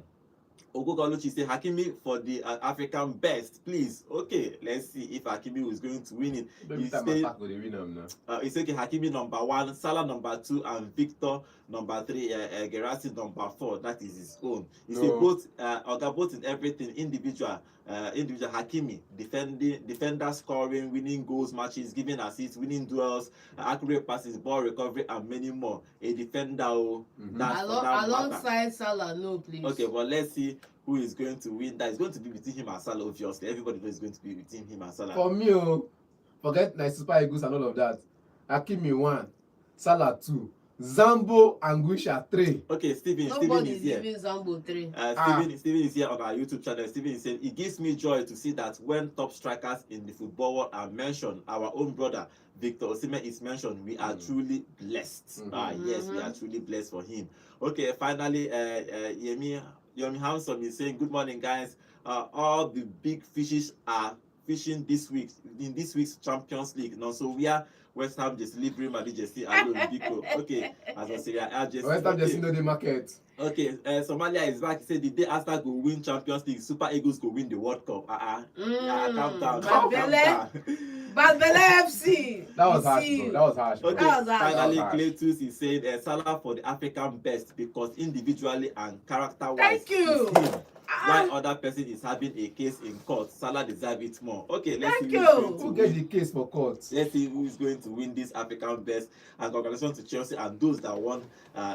[SPEAKER 1] Ogogoluchi say Hakimi for the African best, please. Okay, let's see if Hakimi is going to win it.
[SPEAKER 3] Every
[SPEAKER 1] He
[SPEAKER 3] time
[SPEAKER 1] say,
[SPEAKER 3] attack, they win them now.
[SPEAKER 1] he said Hakimi number 1, Salah number 2, and Victor number 3, Gerasi number 4. That is his own. He said both in everything, individual Hakimi, defender scoring, winning goals, matches, giving assists, winning duels, accurate passes, ball recovery, and many more. A defender,
[SPEAKER 2] Alongside Salah, no, please.
[SPEAKER 1] Okay, but let's see who is going to win. That is going to be between him and Salah, obviously. Everybody knows it's going to be between him and Salah.
[SPEAKER 3] For me, forget like Super Eagles and all of that. Hakimi 1, Salah 2, Zambo and Guisha 3.
[SPEAKER 1] Okay, Steven
[SPEAKER 2] Nobody
[SPEAKER 1] is here.
[SPEAKER 2] giving Zambo 3.
[SPEAKER 1] Steven is here on our YouTube channel. Steven is saying, it gives me joy to see that when top strikers in the football world are mentioned, our own brother Victor Osimhen is mentioned, we are truly blessed. Yes, we are truly blessed for him. Okay, finally, Yomi Hanson is saying, good morning, guys. All the big fishes are fishing this week in this week's Champions League. Now, so we are West Ham just Liverpool, Madrid just alone Biko. Okay, as I say,
[SPEAKER 3] West Ham just know the market.
[SPEAKER 1] Okay, Somalia is back. He said the day after go win Champions League, Super Eagles go win the World Cup. Yeah, calm down.
[SPEAKER 2] Bad Belle FC.
[SPEAKER 3] That was harsh, bro. That was harsh.
[SPEAKER 1] Okay,
[SPEAKER 2] That was harsh.
[SPEAKER 1] finally, Cletus is saying Salah for the African best because individually and character-wise,
[SPEAKER 2] Thank you.
[SPEAKER 1] it's him. While other person is having a case in court, Salah deserves it more. Okay, let's
[SPEAKER 2] Thank
[SPEAKER 1] see
[SPEAKER 2] you.
[SPEAKER 3] Who get the case for court?
[SPEAKER 1] Let's see who is going to win this African best. And congratulations to Chelsea and those that won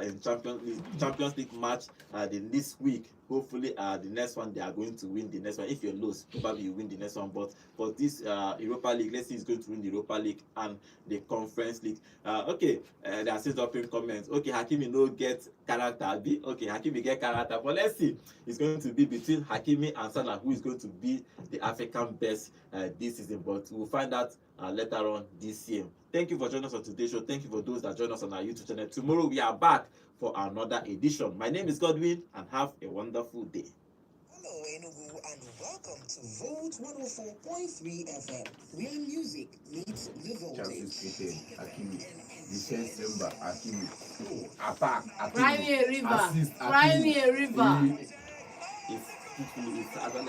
[SPEAKER 1] in Champions League match this week. Hopefully, the next one they are going to win the next one. If you lose, probably you win the next one. But for this Europa League, let's see who's going to win the Europa League and the Conference League. Okay, there are still open comments. Okay, Hakimi no get character. Okay, Hakimi get character. But let's see. It's going to be between Hakimi and Salah who is going to be the African best this season. But we'll find out later on this year. Thank you for joining us on today's show. Thank you for those that join us on our YouTube channel. Tomorrow we are back for another edition. My name is Godwin and have a wonderful day.
[SPEAKER 5] Hello Enugu and welcome to Volt 104.3 FM, where music meets the
[SPEAKER 3] Champions
[SPEAKER 5] voltage.
[SPEAKER 3] cricket, Hakimi. Defense member, Hakimi. Attack,
[SPEAKER 2] Cry me
[SPEAKER 3] Hakimi.
[SPEAKER 2] a river.
[SPEAKER 3] Assist,
[SPEAKER 2] Cry me
[SPEAKER 3] Hakimi.
[SPEAKER 2] a river.
[SPEAKER 1] It's actually hard.